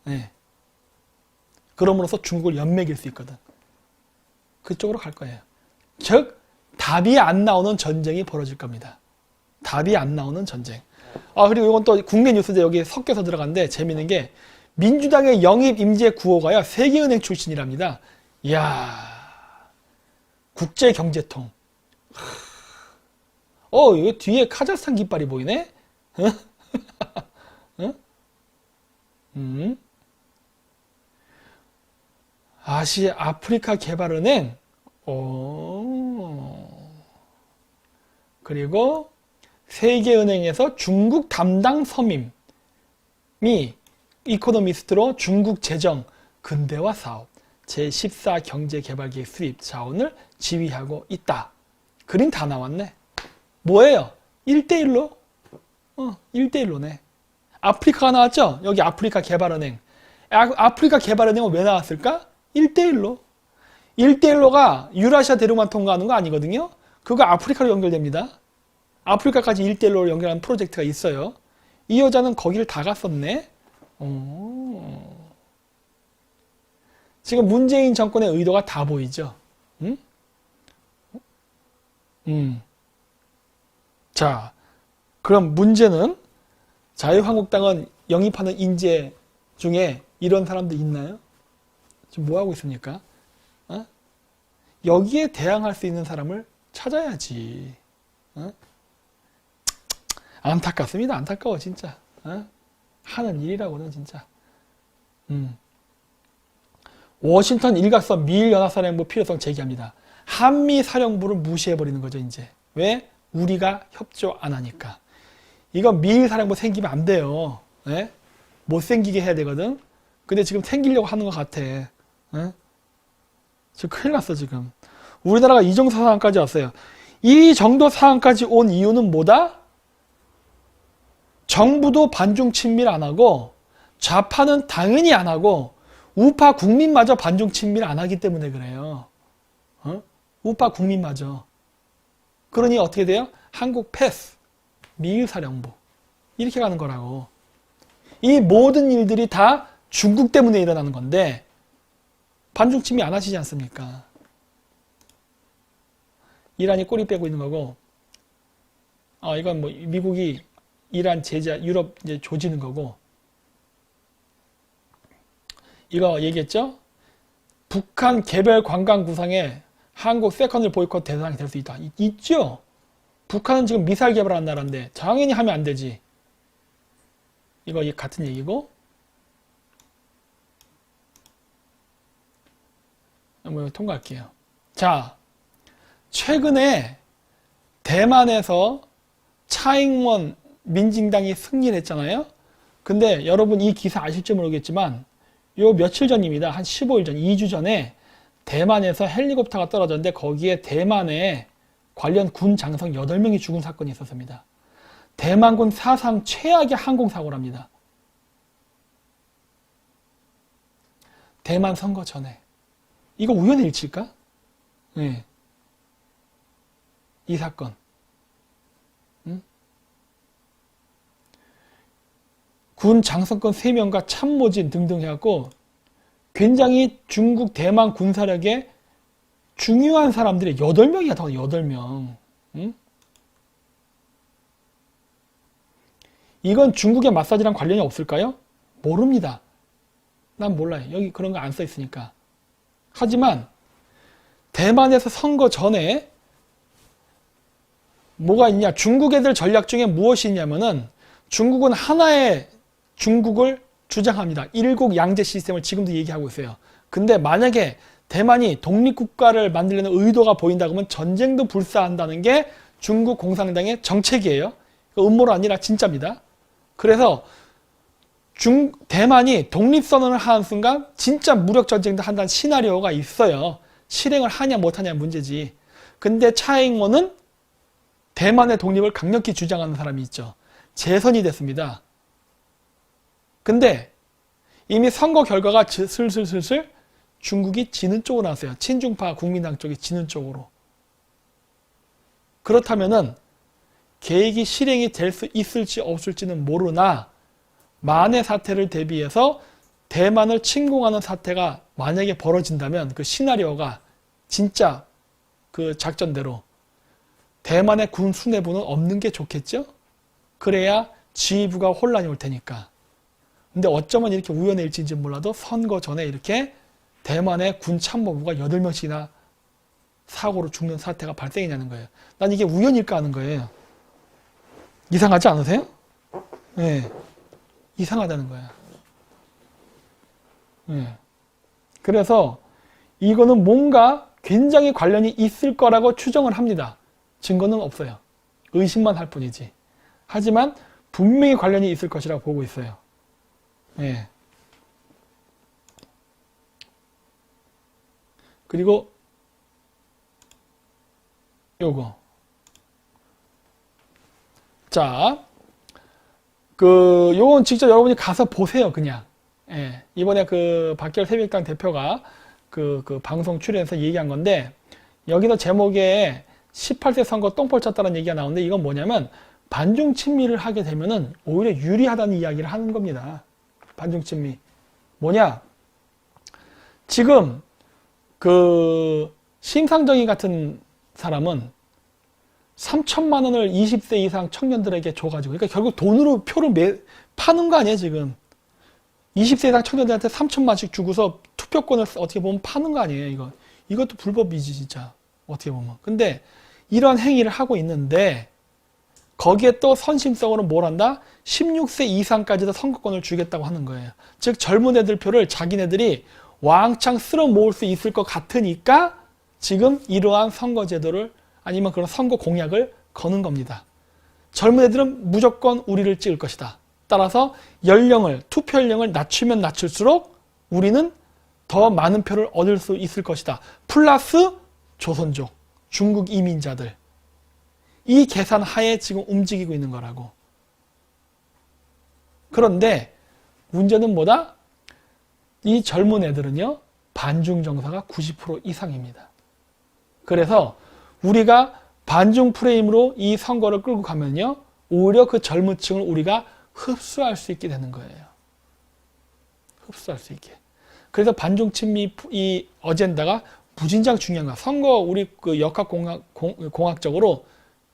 네. 그럼으로써 중국을 연맥일 수 있거든. 그쪽으로 갈 거예요. 즉 답이 안 나오는 전쟁이 벌어질 겁니다. 답이 안 나오는 전쟁. 그리고 이건 또 국내 뉴스인데 여기 섞여서 들어갔는데 재밌는 게 민주당의 영입 임재 구호가요. 세계은행 출신이랍니다. 이야, 국제경제통. 이거 뒤에 카자흐스탄 깃발이 보이네? 응? 아프리카 개발은행. 그리고 세계은행에서 중국 담당 서임이 이코노미스트로 중국 재정, 근대화 사업, 제14 경제개발계획 수립 자원을 지휘하고 있다. 그림 다 나왔네. 뭐예요? 1대1로? 1대1로네. 아프리카가 나왔죠? 여기 아프리카 개발은행. 아프리카 개발은행은 왜 나왔을까? 1대1로. 1대1로가 유라시아 대륙만 통과하는 거 아니거든요? 그거 아프리카로 연결됩니다. 아프리카까지 1대1로를 연결하는 프로젝트가 있어요. 이 여자는 거기를 다 갔었네. 지금 문재인 정권의 의도가 다 보이죠? 응? 자, 그럼 문제는 자유한국당은 영입하는 인재 중에 이런 사람들 있나요? 지금 뭐 하고 있습니까? 여기에 대항할 수 있는 사람을 찾아야지. 안타깝습니다. 안타까워 진짜. 하는 일이라고는 진짜. 워싱턴 일각서 미일 연합사령부 필요성 제기합니다. 한미 사령부를 무시해버리는 거죠, 이제. 왜? 우리가 협조 안 하니까. 이거 미일 사령부 생기면 안 돼요. 네? 못 생기게 해야 되거든. 근데 지금 생기려고 하는 것 같아. 네? 지금 큰일 났어, 지금. 우리나라가 이 정도 상황까지 왔어요. 이 정도 상황까지 온 이유는 뭐다? 정부도 반중 친밀 안 하고, 좌파는 당연히 안 하고, 우파 국민마저 반중 친밀 안 하기 때문에 그래요. 우파 국민마저. 그러니 어떻게 돼요? 한국 패스, 미일 사령부. 이렇게 가는 거라고. 이 모든 일들이 다 중국 때문에 일어나는 건데, 반중 친밀 안 하시지 않습니까? 이란이 꼬리 빼고 있는 거고, 이건 뭐 미국이 이란 제재, 유럽 이제 조지는 거고, 이거 얘기했죠? 북한 개별 관광 구상에 한국 세컨드 보이콧 대상이 될 수 있다. 있죠? 북한은 지금 미사일 개발한 나라인데 당연히 하면 안 되지. 이거 같은 얘기고. 한번 통과할게요. 자, 최근에 대만에서 차잉원 민진당이 승리를 했잖아요. 근데 여러분 이 기사 아실지 모르겠지만 요 며칠 전입니다. 한 15일 전, 2주 전에 대만에서 헬리콥터가 떨어졌는데 거기에 대만의 관련 군 장성 8명이 죽은 사건이 있었습니다. 대만군 사상 최악의 항공사고랍니다. 대만 선거 전에. 이거 우연의 일치일까? 네. 이 사건. 군 장성권 3명과 참모진 등등 해갖고 굉장히 중국 대만 군사력의 중요한 사람들이 8명이야, 더 8명. 응? 이건 중국의 마사지랑 관련이 없을까요? 모릅니다. 난 몰라요. 여기 그런 거 안 써 있으니까. 하지만 대만에서 선거 전에 뭐가 있냐? 중국 애들 전략 중에 무엇이 있냐면은 중국은 하나의 중국을 주장합니다. 일국 양제 시스템을 지금도 얘기하고 있어요. 근데 만약에 대만이 독립국가를 만들려는 의도가 보인다 그러면 전쟁도 불사한다는 게 중국 공산당의 정책이에요. 음모가 아니라 진짜입니다. 그래서 대만이 독립선언을 하는 순간 진짜 무력 전쟁도 한다는 시나리오가 있어요. 실행을 하냐 못하냐 문제지. 근데 차잉원은 대만의 독립을 강력히 주장하는 사람이 있죠. 재선이 됐습니다. 근데 이미 선거 결과가 슬슬 중국이 지는 쪽으로 나왔어요. 친중파 국민당 쪽이 지는 쪽으로. 그렇다면은 계획이 실행이 될 수 있을지 없을지는 모르나 만의 사태를 대비해서 대만을 침공하는 사태가 만약에 벌어진다면 그 시나리오가 진짜 그 작전대로 대만의 군 수뇌부는 없는 게 좋겠죠? 그래야 지휘부가 혼란이 올 테니까. 근데 어쩌면 이렇게 우연의 일치인지 몰라도 선거 전에 이렇게 대만의 군 참모부가 8명씩이나 사고로 죽는 사태가 발생했냐는 거예요. 난 이게 우연일까 하는 거예요. 이상하지 않으세요? 네. 이상하다는 거야. 네. 그래서 이거는 뭔가 굉장히 관련이 있을 거라고 추정을 합니다. 증거는 없어요. 의심만 할 뿐이지. 하지만 분명히 관련이 있을 것이라고 보고 있어요. 네. 그리고 요거. 자, 요건 직접 여러분이 가서 보세요, 그냥. 예. 이번에 박결 새벽당 대표가 그 방송 출연해서 얘기한 건데, 여기서 제목에 18세 선거 똥볼 쳤다는 얘기가 나오는데, 이건 뭐냐면, 반중 친미를 하게 되면은 오히려 유리하다는 이야기를 하는 겁니다. 반중 친미. 뭐냐? 지금, 심상정이 같은 사람은 3천만 원을 20세 이상 청년들에게 줘가지고, 그러니까 결국 돈으로 표를 파는 거 아니에요, 지금. 20세 이상 청년들한테 3천만씩 주고서 투표권을 어떻게 보면 파는 거 아니에요, 이거. 이것도 불법이지, 진짜. 어떻게 보면. 근데 이런 행위를 하고 있는데, 거기에 또 선심성으로 뭘 한다? 16세 이상까지도 선거권을 주겠다고 하는 거예요. 즉 젊은 애들 표를 자기네들이 왕창 쓸어 모을 수 있을 것 같으니까 지금 이러한 선거제도를 아니면 그런 선거 공약을 거는 겁니다. 젊은 애들은 무조건 우리를 찍을 것이다. 따라서 투표 연령을 낮추면 낮출수록 우리는 더 많은 표를 얻을 수 있을 것이다. 플러스 조선족, 중국 이민자들. 이 계산 하에 지금 움직이고 있는 거라고. 그런데 문제는 뭐다? 이 젊은 애들은요, 반중 정서가 90% 이상입니다. 그래서 우리가 반중 프레임으로 이 선거를 끌고 가면요, 오히려 그 젊은 층을 우리가 흡수할 수 있게 되는 거예요. 흡수할 수 있게. 그래서 반중 친미 이 어젠다가 무진장 중요한 거야. 선거 우리 그 역학공학적으로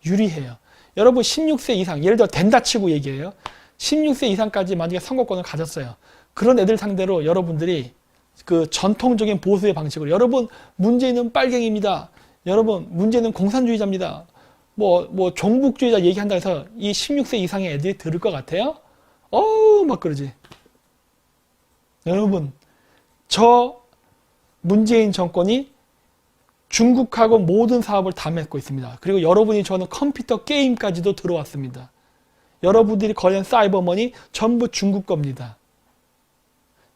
유리해요. 여러분 16세 이상, 예를 들어 된다 치고 얘기해요. 16세 이상까지 만약에 선거권을 가졌어요. 그런 애들 상대로 여러분들이 그 전통적인 보수의 방식으로 여러분 문재인은 빨갱이입니다. 여러분 문재인은 공산주의자입니다. 뭐 종북주의자 얘기한다 해서 이 16세 이상의 애들이 들을 것 같아요? 막 그러지. 여러분 저 문재인 정권이 중국하고 모든 사업을 다 맺고 있습니다. 그리고 여러분이 좋아하는 컴퓨터 게임까지도 들어왔습니다. 여러분들이 거래한 사이버머니 전부 중국 겁니다.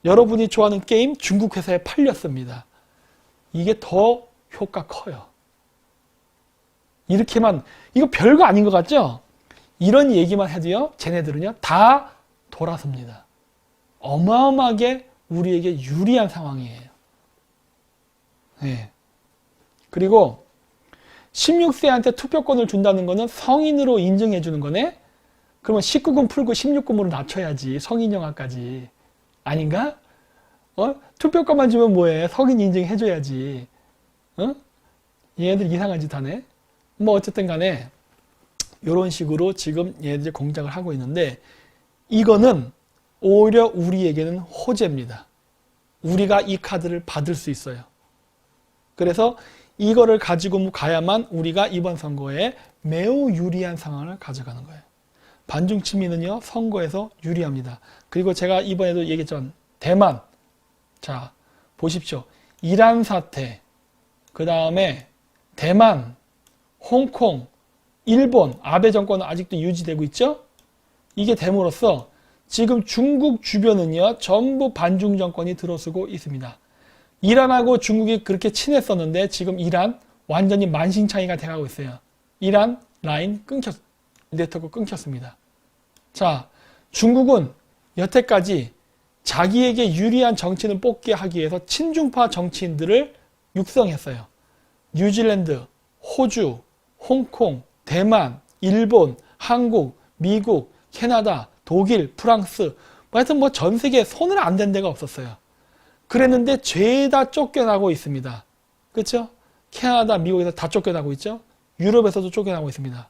여러분이 좋아하는 게임 중국 회사에 팔렸습니다. 이게 더 효과 커요. 이렇게만, 이거 별거 아닌 것 같죠? 이런 얘기만 해도요, 쟤네들은요, 다 돌아섭니다. 어마어마하게 우리에게 유리한 상황이에요. 네. 그리고 16세한테 투표권을 준다는 거는 성인으로 인정해 주는 거네? 그러면 19금 풀고 16금으로 낮춰야지. 성인영화까지. 아닌가? 투표권만 주면 뭐해? 성인 인정해 줘야지. 얘네들 이상한 짓 하네? 뭐 어쨌든 간에 이런 식으로 지금 얘네들이 공작을 하고 있는데 이거는 오히려 우리에게는 호재입니다. 우리가 이 카드를 받을 수 있어요. 그래서 이거를 가지고 가야만 우리가 이번 선거에 매우 유리한 상황을 가져가는 거예요. 반중 친미는요, 선거에서 유리합니다. 그리고 제가 이번에도 얘기했던 대만. 자, 보십시오. 이란 사태, 그 다음에 대만, 홍콩, 일본, 아베 정권은 아직도 유지되고 있죠? 이게 됨으로써 지금 중국 주변은요, 전부 반중 정권이 들어서고 있습니다. 이란하고 중국이 그렇게 친했었는데 지금 이란 완전히 만신창이가 돼가고 있어요. 이란 라인 네트워크 끊겼습니다. 자, 중국은 여태까지 자기에게 유리한 정치인을 뽑게 하기 위해서 친중파 정치인들을 육성했어요. 뉴질랜드, 호주, 홍콩, 대만, 일본, 한국, 미국, 캐나다, 독일, 프랑스, 하여튼 뭐 전 세계에 손을 안 댄 데가 없었어요. 그랬는데 죄다 쫓겨나고 있습니다. 그렇죠? 캐나다, 미국에서 다 쫓겨나고 있죠? 유럽에서도 쫓겨나고 있습니다.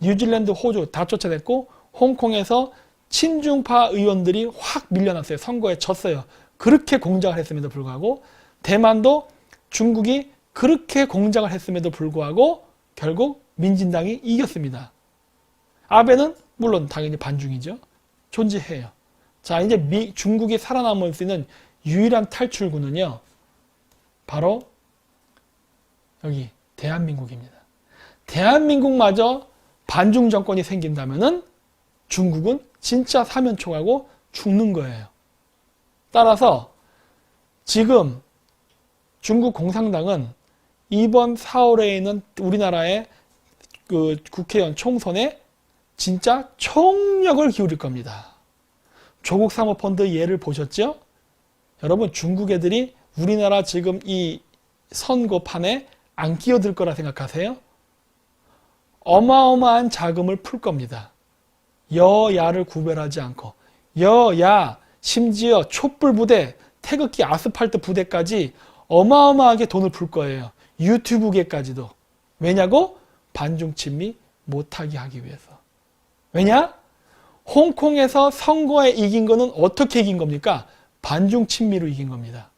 뉴질랜드, 호주 다 쫓아냈고 홍콩에서 친중파 의원들이 확 밀려났어요. 선거에 졌어요. 그렇게 공작을 했음에도 불구하고 대만도 중국이 그렇게 공작을 했음에도 불구하고 결국 민진당이 이겼습니다. 아베는 물론 당연히 반중이죠. 존재해요. 자, 이제 중국이 살아남을 수 있는 유일한 탈출구는요, 바로 여기 대한민국입니다. 대한민국마저 반중 정권이 생긴다면은 중국은 진짜 사면초가고 죽는 거예요. 따라서 지금 중국 공산당은 이번 4월에 있는 우리나라의 그 국회의원 총선에 진짜 총력을 기울일 겁니다. 조국 사모펀드 예를 보셨죠? 여러분 중국 애들이 우리나라 지금 이 선거판에 안 끼어들 거라 생각하세요? 어마어마한 자금을 풀 겁니다. 여야를 구별하지 않고 여야 심지어 촛불 부대, 태극기 아스팔트 부대까지 어마어마하게 돈을 풀 거예요. 유튜브계까지도. 왜냐고? 반중 친미 못하게 하기 위해서. 왜냐? 홍콩에서 선거에 이긴 거는 어떻게 이긴 겁니까? 반중 친미로 이긴 겁니다.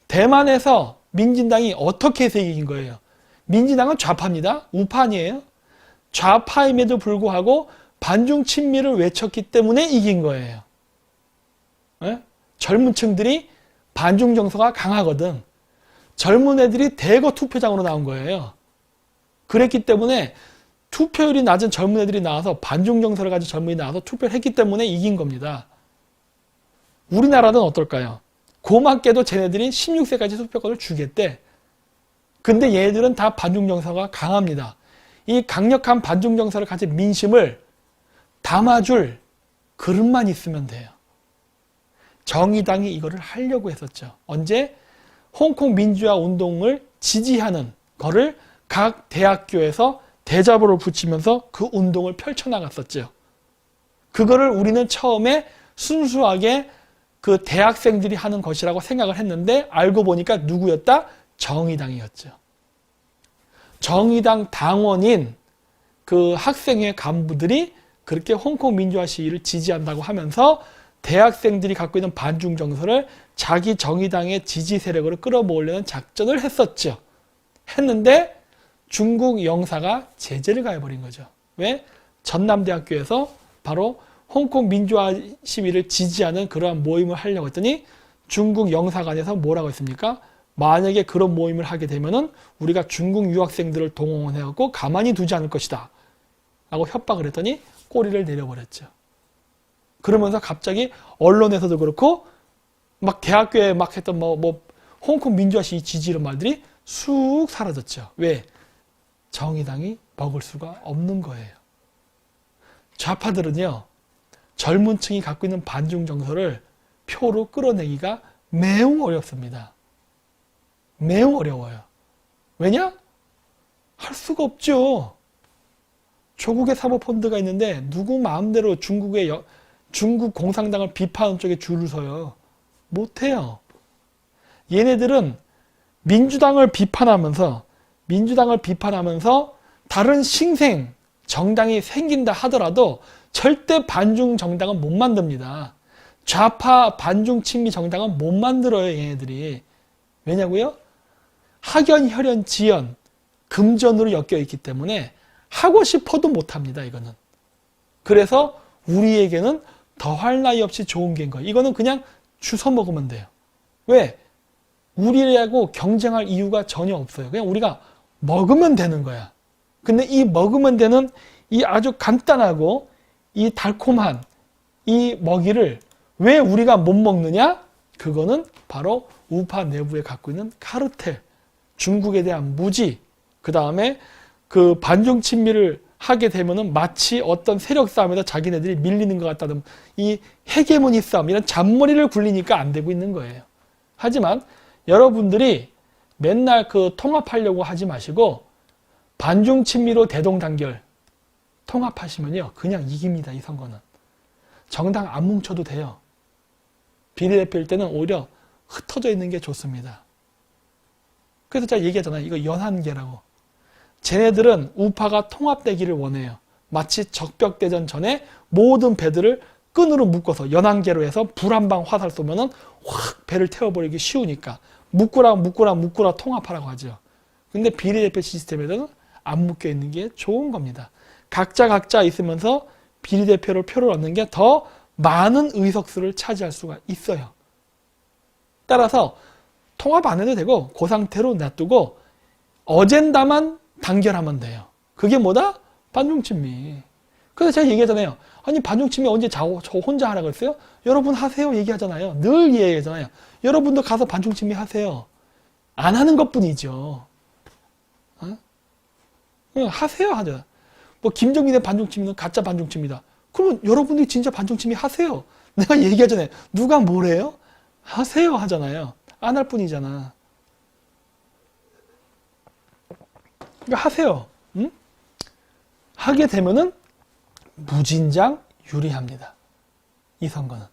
대만에서 민진당이 어떻게 해서 이긴 거예요? 민진당은 좌파입니다. 우파 아니에요? 좌파임에도 불구하고 반중 친미를 외쳤기 때문에 이긴 거예요. 예? 젊은 층들이 반중 정서가 강하거든. 젊은 애들이 대거 투표장으로 나온 거예요. 그랬기 때문에 투표율이 낮은 젊은 애들이 나와서 반중 정서를 가진 젊은이 나와서 투표를 했기 때문에 이긴 겁니다. 우리나라는 어떨까요? 고맙게도 쟤네들이 16세까지 투표권을 주겠대. 근데 얘네들은 다 반중 정서가 강합니다. 이 강력한 반중 정서를 가진 민심을 담아줄 그릇만 있으면 돼요. 정의당이 이거를 하려고 했었죠. 언제? 홍콩 민주화 운동을 지지하는 거를 각 대학교에서 대자보를 붙이면서 그 운동을 펼쳐나갔었죠. 그거를 우리는 처음에 순수하게 그 대학생들이 하는 것이라고 생각을 했는데 알고 보니까 누구였다? 정의당이었죠. 정의당 당원인 그 학생회 간부들이 그렇게 홍콩 민주화 시위를 지지한다고 하면서 대학생들이 갖고 있는 반중 정서를 자기 정의당의 지지 세력으로 끌어모으려는 작전을 했었죠. 했는데 중국 영사가 제재를 가해버린 거죠. 왜? 전남대학교에서 바로 홍콩 민주화 시위를 지지하는 그러한 모임을 하려고 했더니 중국 영사관에서 뭐라고 했습니까? 만약에 그런 모임을 하게 되면은 우리가 중국 유학생들을 동원해갖고 가만히 두지 않을 것이다. 라고 협박을 했더니 꼬리를 내려버렸죠. 그러면서 갑자기 언론에서도 그렇고 막 대학교에 막 했던 홍콩 민주화 시위 지지 이런 말들이 쑥 사라졌죠. 왜? 정의당이 먹을 수가 없는 거예요. 좌파들은요, 젊은 층이 갖고 있는 반중 정서를 표로 끌어내기가 매우 어렵습니다. 매우 어려워요. 왜냐? 할 수가 없죠. 조국의 사모펀드가 있는데 누구 마음대로 중국 공산당을 비판하는 쪽에 줄을 서요. 못해요. 얘네들은 민주당을 비판하면서 다른 신생 정당이 생긴다 하더라도 절대 반중 정당은 못 만듭니다. 좌파 반중 친미 정당은 못 만들어요, 얘네들이. 왜냐고요? 학연, 혈연, 지연, 금전으로 엮여 있기 때문에 하고 싶어도 못합니다, 이거는. 그래서 우리에게는 더할 나위 없이 좋은 게인 거예요. 이거는 그냥 주워 먹으면 돼요. 왜? 우리하고 경쟁할 이유가 전혀 없어요. 그냥 우리가 먹으면 되는 거야. 근데 이 먹으면 되는 이 아주 간단하고 이 달콤한 이 먹이를 왜 우리가 못 먹느냐? 그거는 바로 우파 내부에 갖고 있는 카르텔, 중국에 대한 무지, 그 다음에 그 반중 친미를 하게 되면은 마치 어떤 세력 싸움에다 자기네들이 밀리는 것 같다는 이 헤게모니 싸움, 이런 잔머리를 굴리니까 안 되고 있는 거예요. 하지만 여러분들이 맨날 그 통합하려고 하지 마시고 반중 친미로 대동단결 통합하시면요, 그냥 이깁니다. 이 선거는. 정당 안 뭉쳐도 돼요. 비례대표일 때는 오히려 흩어져 있는 게 좋습니다. 그래서 제가 얘기하잖아요. 이거 연한계라고. 쟤네들은 우파가 통합되기를 원해요. 마치 적벽대전 전에 모든 배들을 끈으로 묶어서 연한계로 해서 불 한 방 화살 쏘면은 확 배를 태워버리기 쉬우니까 묶으라 통합하라고 하죠. 근데 비례대표 시스템에서는 안 묶여 있는 게 좋은 겁니다. 각자 있으면서 비례대표를 표를 얻는 게 더 많은 의석수를 차지할 수가 있어요. 따라서 통합 안 해도 되고 그 상태로 놔두고 어젠다만 단결하면 돼요. 그게 뭐다? 반중친미. 그래서 제가 얘기하잖아요. 아니 반중친미 언제 저 혼자 하라고 했어요? 여러분 하세요 얘기하잖아요. 늘 얘기하잖아요. 여러분도 가서 반중친미 하세요. 안 하는 것뿐이죠. 하세요 하죠. 뭐 김정민의 반중친미는 가짜 반중친미다. 그러면 여러분들이 진짜 반중친미 하세요. 내가 얘기하잖아요. 누가 뭐래요? 하세요 하잖아요. 안 할 뿐이잖아. 그러니까 하세요. 응? 하게 되면은 무진장 유리합니다. 이 선거는.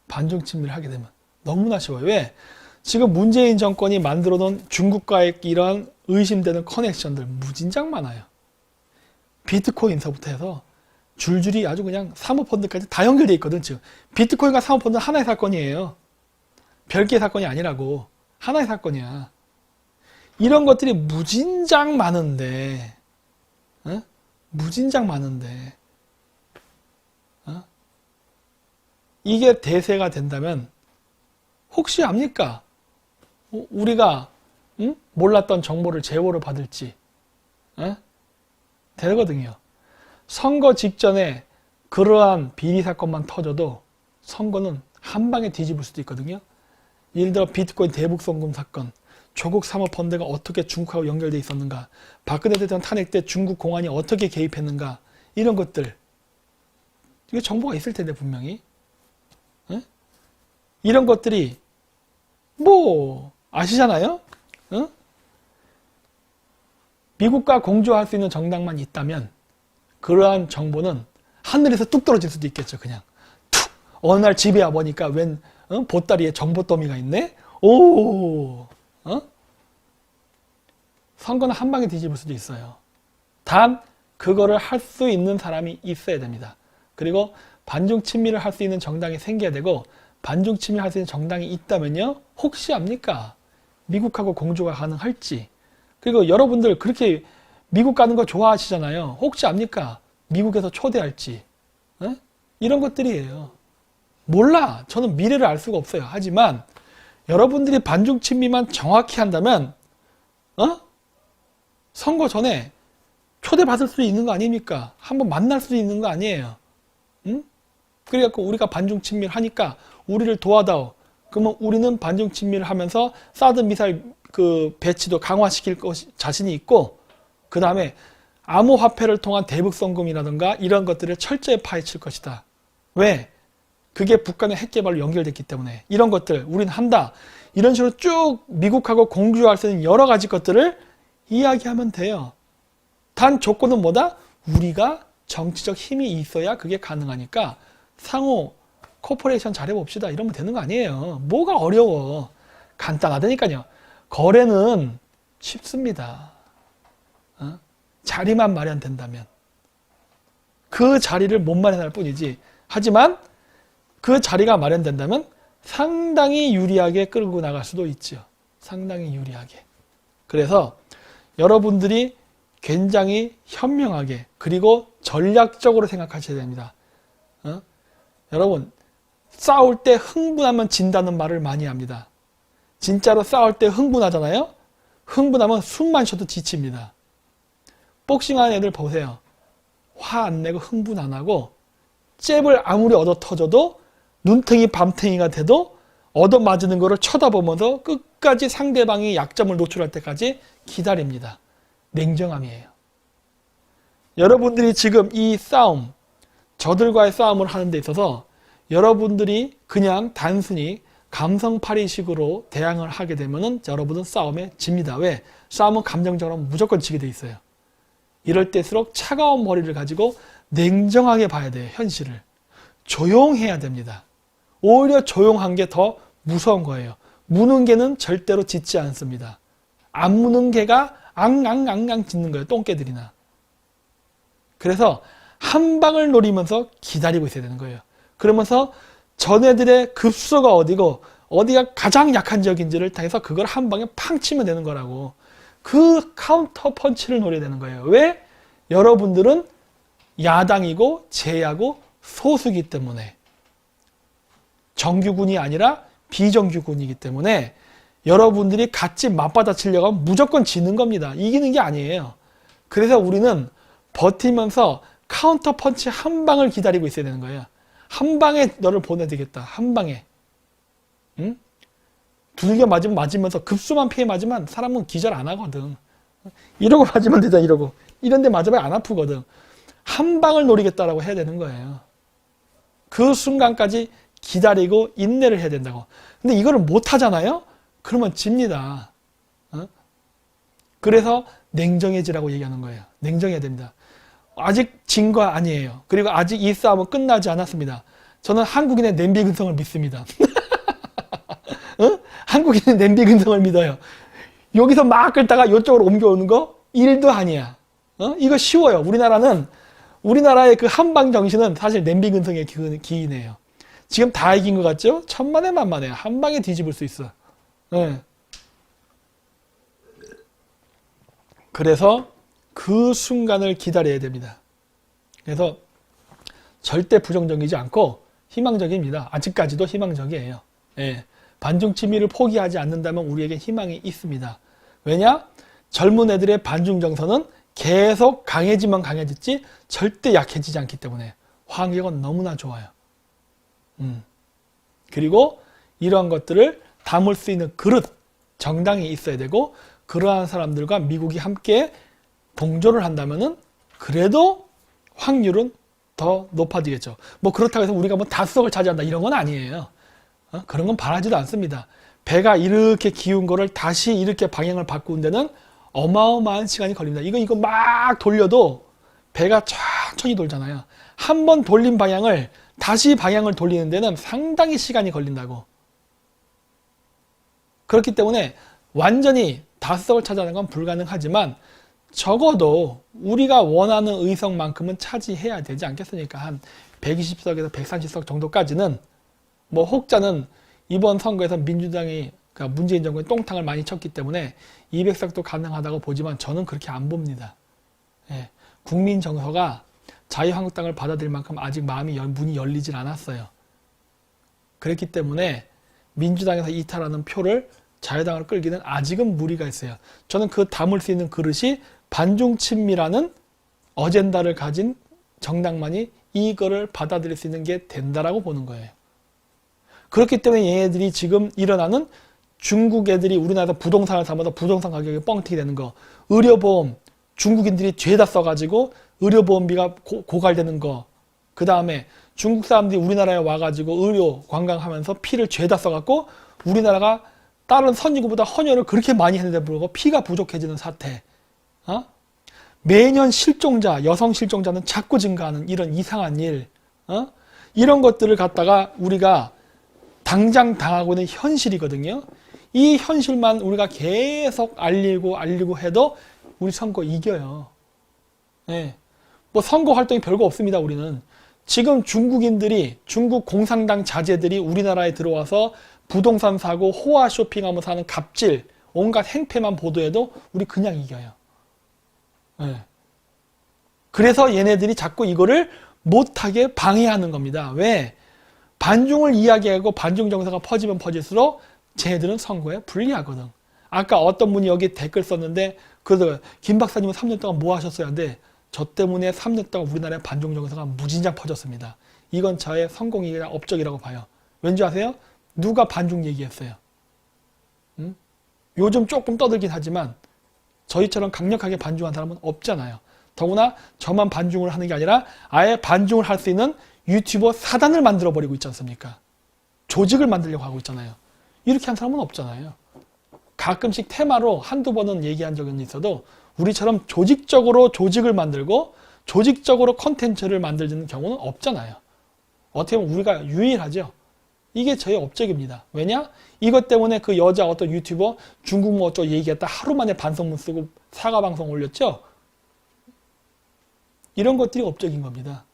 반중친미를 하게 되면. 너무나 쉬워요. 왜? 지금 문재인 정권이 만들어 놓은 중국과의 이러한 의심되는 커넥션들 무진장 많아요. 비트코인서부터 해서 줄줄이 아주 그냥 사모펀드까지 다 연결되어 있거든. 지금 비트코인과 사모펀드는 하나의 사건이에요. 별개의 사건이 아니라고. 하나의 사건이야. 이런 것들이 무진장 많은데 무진장 많은데, 이게 대세가 된다면 혹시 압니까? 우리가 몰랐던 정보를 제보를 받을지 되거든요. 선거 직전에 그러한 비리 사건만 터져도 선거는 한 방에 뒤집을 수도 있거든요. 예를 들어 비트코인 대북송금 사건, 조국 사모펀드가 어떻게 중국하고 연결되어 있었는가, 박근혜 대통령 탄핵 때 중국 공안이 어떻게 개입했는가, 이런 것들, 이게 정보가 있을 텐데 분명히 이런 것들이 뭐 아시잖아요. 미국과 공조할 수 있는 정당만 있다면 그러한 정보는 하늘에서 뚝 떨어질 수도 있겠죠. 그냥 툭 어느 날 집에 와보니까 웬 보따리에 정보 더미가 있네. 오, 선거는 한 방에 뒤집을 수도 있어요. 단 그거를 할 수 있는 사람이 있어야 됩니다. 그리고 반중 친미를 할 수 있는 정당이 생겨야 되고, 반중 친미 할 수 있는 정당이 있다면요, 혹시 압니까? 미국하고 공조가 가능할지. 그리고 여러분들 그렇게 미국 가는 거 좋아하시잖아요. 혹시 압니까? 미국에서 초대할지. 이런 것들이에요. 몰라. 저는 미래를 알 수가 없어요. 하지만 여러분들이 반중 친미만 정확히 한다면 선거 전에 초대받을 수 있는 거 아닙니까? 한번 만날 수 있는 거 아니에요. 그래갖고 우리가 반중 친미를 하니까 우리를 도와다오. 그러면 우리는 반중 친미를 하면서 사드 미사일 그 배치도 강화시킬 자신이 있고, 그 다음에 암호화폐를 통한 대북송금이라든가 이런 것들을 철저히 파헤칠 것이다. 왜? 그게 북한의 핵개발로 연결됐기 때문에 이런 것들 우리는 한다. 이런 식으로 쭉 미국하고 공조할 수 있는 여러 가지 것들을 이야기하면 돼요. 단 조건은 뭐다? 우리가 정치적 힘이 있어야 그게 가능하니까 상호 코퍼레이션 잘해봅시다. 이러면 되는 거 아니에요. 뭐가 어려워. 간단하다니까요. 거래는 쉽습니다. 자리만 마련된다면. 그 자리를 못 마련할 뿐이지. 하지만 그 자리가 마련된다면 상당히 유리하게 끌고 나갈 수도 있죠. 상당히 유리하게. 그래서 여러분들이 굉장히 현명하게 그리고 전략적으로 생각하셔야 됩니다. 여러분, 싸울 때 흥분하면 진다는 말을 많이 합니다. 진짜로 싸울 때 흥분하잖아요? 흥분하면 숨만 쉬어도 지칩니다. 복싱하는 애들 보세요. 화 안 내고 흥분 안 하고 잽을 아무리 얻어 터져도 눈탱이 밤탱이가 돼도 얻어 맞는 거를 쳐다보면서 끝까지 상대방이 약점을 노출할 때까지 기다립니다. 냉정함이에요. 여러분들이 지금 이 싸움, 저들과의 싸움을 하는 데 있어서 여러분들이 그냥 단순히 감성팔이식으로 대항을 하게 되면은 여러분은 싸움에 집니다. 왜? 싸움은 감정적으로 무조건 지게 돼 있어요. 이럴 때일수록 차가운 머리를 가지고 냉정하게 봐야 돼요. 현실을. 조용해야 됩니다. 오히려 조용한 게 더 무서운 거예요. 무는 개는 절대로 짖지 않습니다. 안 무는 개가 앙앙앙앙 짖는 거예요. 똥개들이나. 그래서 한 방을 노리면서 기다리고 있어야 되는 거예요. 그러면서 전애들의 급소가 어디고 어디가 가장 약한 지역인지를 당해서 그걸 한 방에 팡 치면 되는 거라고. 그 카운터 펀치를 노려야 되는 거예요. 왜? 여러분들은 야당이고 제야고 소수기 때문에, 정규군이 아니라 비정규군이기 때문에 여러분들이 같이 맞받아치려고 하면 무조건 지는 겁니다. 이기는 게 아니에요. 그래서 우리는 버티면서 카운터 펀치 한 방을 기다리고 있어야 되는 거예요. 한 방에 너를 보내드리겠다. 한 방에. 응? 두들겨 맞으면서 급수만 피해 맞으면 사람은 기절 안 하거든. 이러고 맞으면 되잖아. 이러고. 이런데 맞으면 안 아프거든. 한 방을 노리겠다라고 해야 되는 거예요. 그 순간까지 기다리고 인내를 해야 된다고. 근데 이거를 못 하잖아요? 그러면 집니다. 그래서 냉정해지라고 얘기하는 거예요. 냉정해야 됩니다. 아직 진 거 아니에요. 그리고 아직 이 싸움은 끝나지 않았습니다. 저는 한국인의 냄비 근성을 믿습니다. 한국인의 냄비 근성을 믿어요. 여기서 막 끌다가 이쪽으로 옮겨오는 거 일도 아니야. 이거 쉬워요. 우리나라의 그 한방 정신은 사실 냄비 근성의 기인이에요. 지금 다 이긴 것 같죠? 천만에 만만해. 한 방에 뒤집을 수 있어. 그래서 그 순간을 기다려야 됩니다. 그래서 절대 부정적이지 않고 희망적입니다. 아직까지도 희망적이에요. 예. 반중친미를 포기하지 않는다면 우리에게 희망이 있습니다. 왜냐? 젊은 애들의 반중 정서는 계속 강해지면 강해졌지 절대 약해지지 않기 때문에 환경은 너무나 좋아요. 그리고 이러한 것들을 담을 수 있는 그릇, 정당이 있어야 되고 그러한 사람들과 미국이 함께 동조를 한다면은 그래도 확률은 더 높아지겠죠. 뭐 그렇다고 해서 우리가 뭐 다수석을 차지한다 이런 건 아니에요. 그런 건 바라지도 않습니다. 배가 이렇게 기운 거를 다시 이렇게 방향을 바꾸는 데는 어마어마한 시간이 걸립니다. 이거 막 돌려도 배가 천천히 돌잖아요. 한 번 돌린 방향을 다시 방향을 돌리는 데는 상당히 시간이 걸린다고. 그렇기 때문에 완전히 다수석을 차지하는 건 불가능하지만 적어도 우리가 원하는 의석만큼은 차지해야 되지 않겠습니까? 한 120석에서 130석 정도까지는. 뭐 혹자는 이번 선거에서 민주당이, 그러니까 문재인 정부의 똥탕을 많이 쳤기 때문에 200석도 가능하다고 보지만 저는 그렇게 안 봅니다. 예, 국민 정서가 자유한국당을 받아들일 만큼 아직 문이 열리질 않았어요. 그렇기 때문에 민주당에서 이탈하는 표를 자유당으로 끌기는 아직은 무리가 있어요. 저는 그 담을 수 있는 그릇이 반중친미라는 어젠다를 가진 정당만이 이거를 받아들일 수 있는 게 된다라고 보는 거예요. 그렇기 때문에 얘네들이 지금 일어나는 중국 애들이 우리나라에서 부동산을 사면서 부동산 가격이 뻥튀기 되는 거, 의료보험 중국인들이 죄다 써가지고 의료보험비가 고갈되는 거, 그 다음에 중국 사람들이 우리나라에 와가지고 의료 관광하면서 피를 죄다 써갖고 우리나라가 다른 선진국보다 헌혈을 그렇게 많이 했는데 불구하고 피가 부족해지는 사태, 매년 실종자, 여성 실종자는 자꾸 증가하는 이런 이상한 일, 이런 것들을 갖다가 우리가 당장 당하고 있는 현실이거든요. 이 현실만 우리가 계속 알리고 해도 우리 선거 이겨요. 네. 뭐 선거 활동이 별거 없습니다. 우리는 지금 중국 공산당 자제들이 우리나라에 들어와서 부동산 사고 호화 쇼핑하면서 하는 갑질 온갖 행패만 보도해도 우리 그냥 이겨요. 네. 그래서 얘네들이 자꾸 이거를 못하게 방해하는 겁니다. 왜? 반중을 이야기하고 반중 정서가 퍼지면 퍼질수록 쟤네들은 선거에 불리하거든. 아까 어떤 분이 여기 댓글 썼는데 김 박사님은 3년 동안 뭐 하셨어야 하는데 저 때문에 3년 동안 우리나라의 반중 정서가 무진장 퍼졌습니다. 이건 저의 성공이나 업적이라고 봐요. 왠지 아세요? 누가 반중 얘기했어요? 요즘 조금 떠들긴 하지만 저희처럼 강력하게 반중한 사람은 없잖아요. 더구나 저만 반중을 하는 게 아니라 아예 반중을 할 수 있는 유튜버 사단을 만들어버리고 있지 않습니까? 조직을 만들려고 하고 있잖아요. 이렇게 한 사람은 없잖아요. 가끔씩 테마로 한두 번은 얘기한 적은 있어도 우리처럼 조직적으로 조직을 만들고 조직적으로 컨텐츠를 만들는 경우는 없잖아요. 어떻게 보면 우리가 유일하죠. 이게 저의 업적입니다. 왜냐? 이것 때문에 그 여자 어떤 유튜버 중국 뭐 어쩌고 얘기했다 하루 만에 반성문 쓰고 사과 방송 올렸죠? 이런 것들이 업적인 겁니다.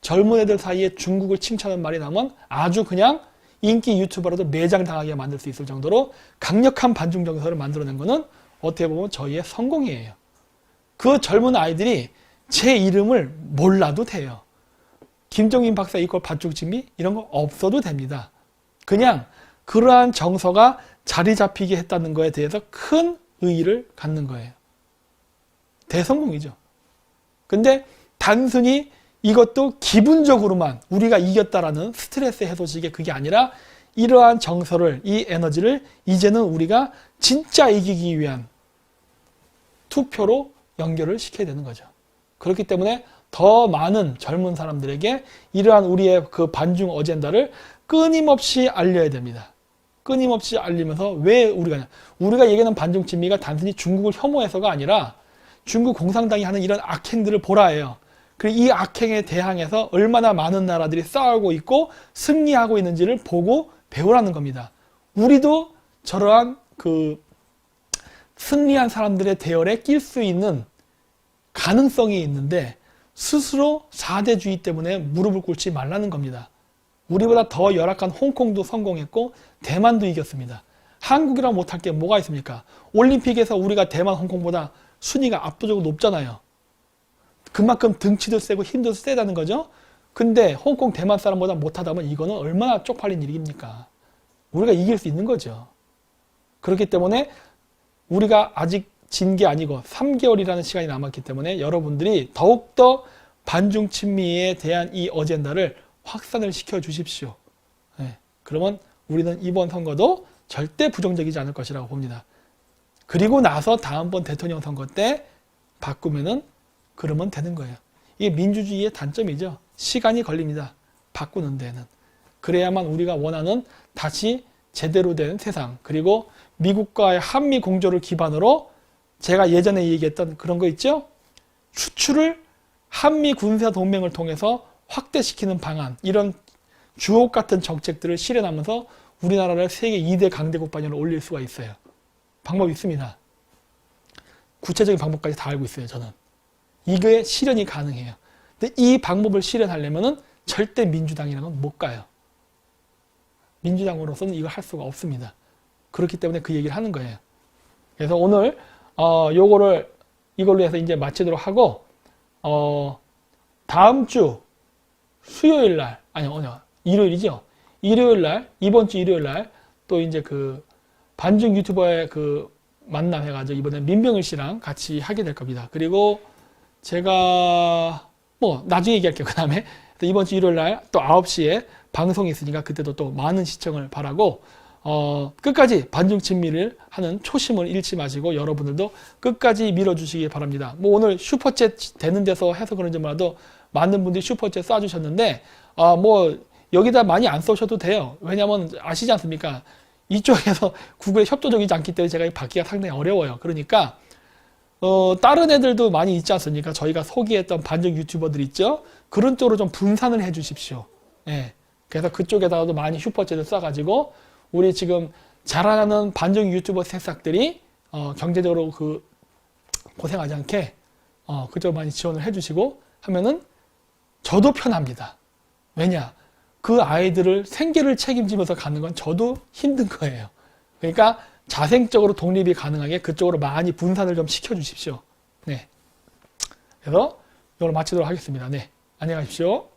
젊은 애들 사이에 중국을 칭찬하는 말이 나오면 아주 그냥 인기 유튜버라도 매장당하게 만들 수 있을 정도로 강력한 반중 정서를 만들어낸 거는 어떻게 보면 저희의 성공이에요. 그 젊은 아이들이 제 이름을 몰라도 돼요. 김정인 박사 이걸 반중친미 이런 거 없어도 됩니다. 그냥 그러한 정서가 자리 잡히게 했다는 거에 대해서 큰 의의를 갖는 거예요. 대성공이죠. 근데 단순히 이것도 기분적으로만 우리가 이겼다라는 스트레스 해소식의 그게 아니라 이러한 정서를, 이 에너지를 이제는 우리가 진짜 이기기 위한 투표로 연결을 시켜야 되는 거죠. 그렇기 때문에 더 많은 젊은 사람들에게 이러한 우리의 그 반중 어젠다를 끊임없이 알려야 됩니다. 끊임없이 알리면서 왜 우리가 얘기하는 반중 친미가 단순히 중국을 혐오해서가 아니라 중국 공산당이 하는 이런 악행들을 보라 해요. 그리고 이 악행에 대항해서 얼마나 많은 나라들이 싸우고 있고 승리하고 있는지를 보고 배우라는 겁니다. 우리도 저러한 그 승리한 사람들의 대열에 낄 수 있는 가능성이 있는데 스스로 4대주의 때문에 무릎을 꿇지 말라는 겁니다. 우리보다 더 열악한 홍콩도 성공했고 대만도 이겼습니다. 한국이랑 못할 게 뭐가 있습니까? 올림픽에서 우리가 대만, 홍콩보다 순위가 압도적으로 높잖아요. 그만큼 등치도 세고 힘도 세다는 거죠. 근데 홍콩, 대만 사람보다 못하다면 이거는 얼마나 쪽팔린 일입니까? 우리가 이길 수 있는 거죠. 그렇기 때문에 우리가 아직 진 게 아니고 3개월이라는 시간이 남았기 때문에 여러분들이 더욱더 반중 친미에 대한 이 어젠다를 확산을 시켜 주십시오. 네. 그러면 우리는 이번 선거도 절대 부정적이지 않을 것이라고 봅니다. 그리고 나서 다음번 대통령 선거 때 바꾸면은 그러면 되는 거예요. 이게 민주주의의 단점이죠. 시간이 걸립니다. 바꾸는 데는. 그래야만 우리가 원하는 다시 제대로 된 세상, 그리고 미국과의 한미 공조를 기반으로 제가 예전에 얘기했던 그런 거 있죠? 수출을 한미 군사 동맹을 통해서 확대시키는 방안, 이런 주옥 같은 정책들을 실현하면서 우리나라를 세계 2대 강대국 반열에 올릴 수가 있어요. 방법이 있습니다. 구체적인 방법까지 다 알고 있어요, 저는. 이게 실현이 가능해요. 근데 이 방법을 실현하려면은 절대 민주당이랑은 못 가요. 민주당으로서는 이걸 할 수가 없습니다. 그렇기 때문에 그 얘기를 하는 거예요. 그래서 오늘 이걸로 해서 이제 마치도록 하고 다음 주 수요일 날, 일요일이죠. 일요일 날, 이번 주 일요일 날 또 이제 그 반중 유튜버의 그 만남 해가지고 이번에 민병일 씨랑 같이 하게 될 겁니다. 그리고 제가 나중에 얘기할게요. 그 다음에 이번 주 일요일 날 또 9시에 방송이 있으니까 그때도 또 많은 시청을 바라고 끝까지 반중 친미를 하는 초심을 잃지 마시고 여러분들도 끝까지 밀어주시기 바랍니다. 오늘 슈퍼챗 되는 데서 해서 그런지 몰라도 많은 분들이 슈퍼챗 쏴주셨는데 여기다 많이 안 쏘셔도 돼요. 왜냐하면 아시지 않습니까? 이쪽에서 구글에 협조적이지 않기 때문에 제가 받기가 상당히 어려워요. 그러니까 다른 애들도 많이 있지 않습니까? 저희가 소개했던 반중 유튜버들 있죠? 그런 쪽으로 좀 분산을 해 주십시오. 예. 그래서 그쪽에다가도 많이 슈퍼챗을 쏴가지고 우리 지금 자라나는 반중 유튜버 새싹들이 경제적으로 고생하지 않게 그쪽으로 많이 지원을 해주시고 하면은 저도 편합니다. 왜냐? 그 아이들을 생계를 책임지면서 가는 건 저도 힘든 거예요. 그러니까 자생적으로 독립이 가능하게 그쪽으로 많이 분산을 좀 시켜주십시오. 네. 그래서 이걸 마치도록 하겠습니다. 네. 안녕히 가십시오.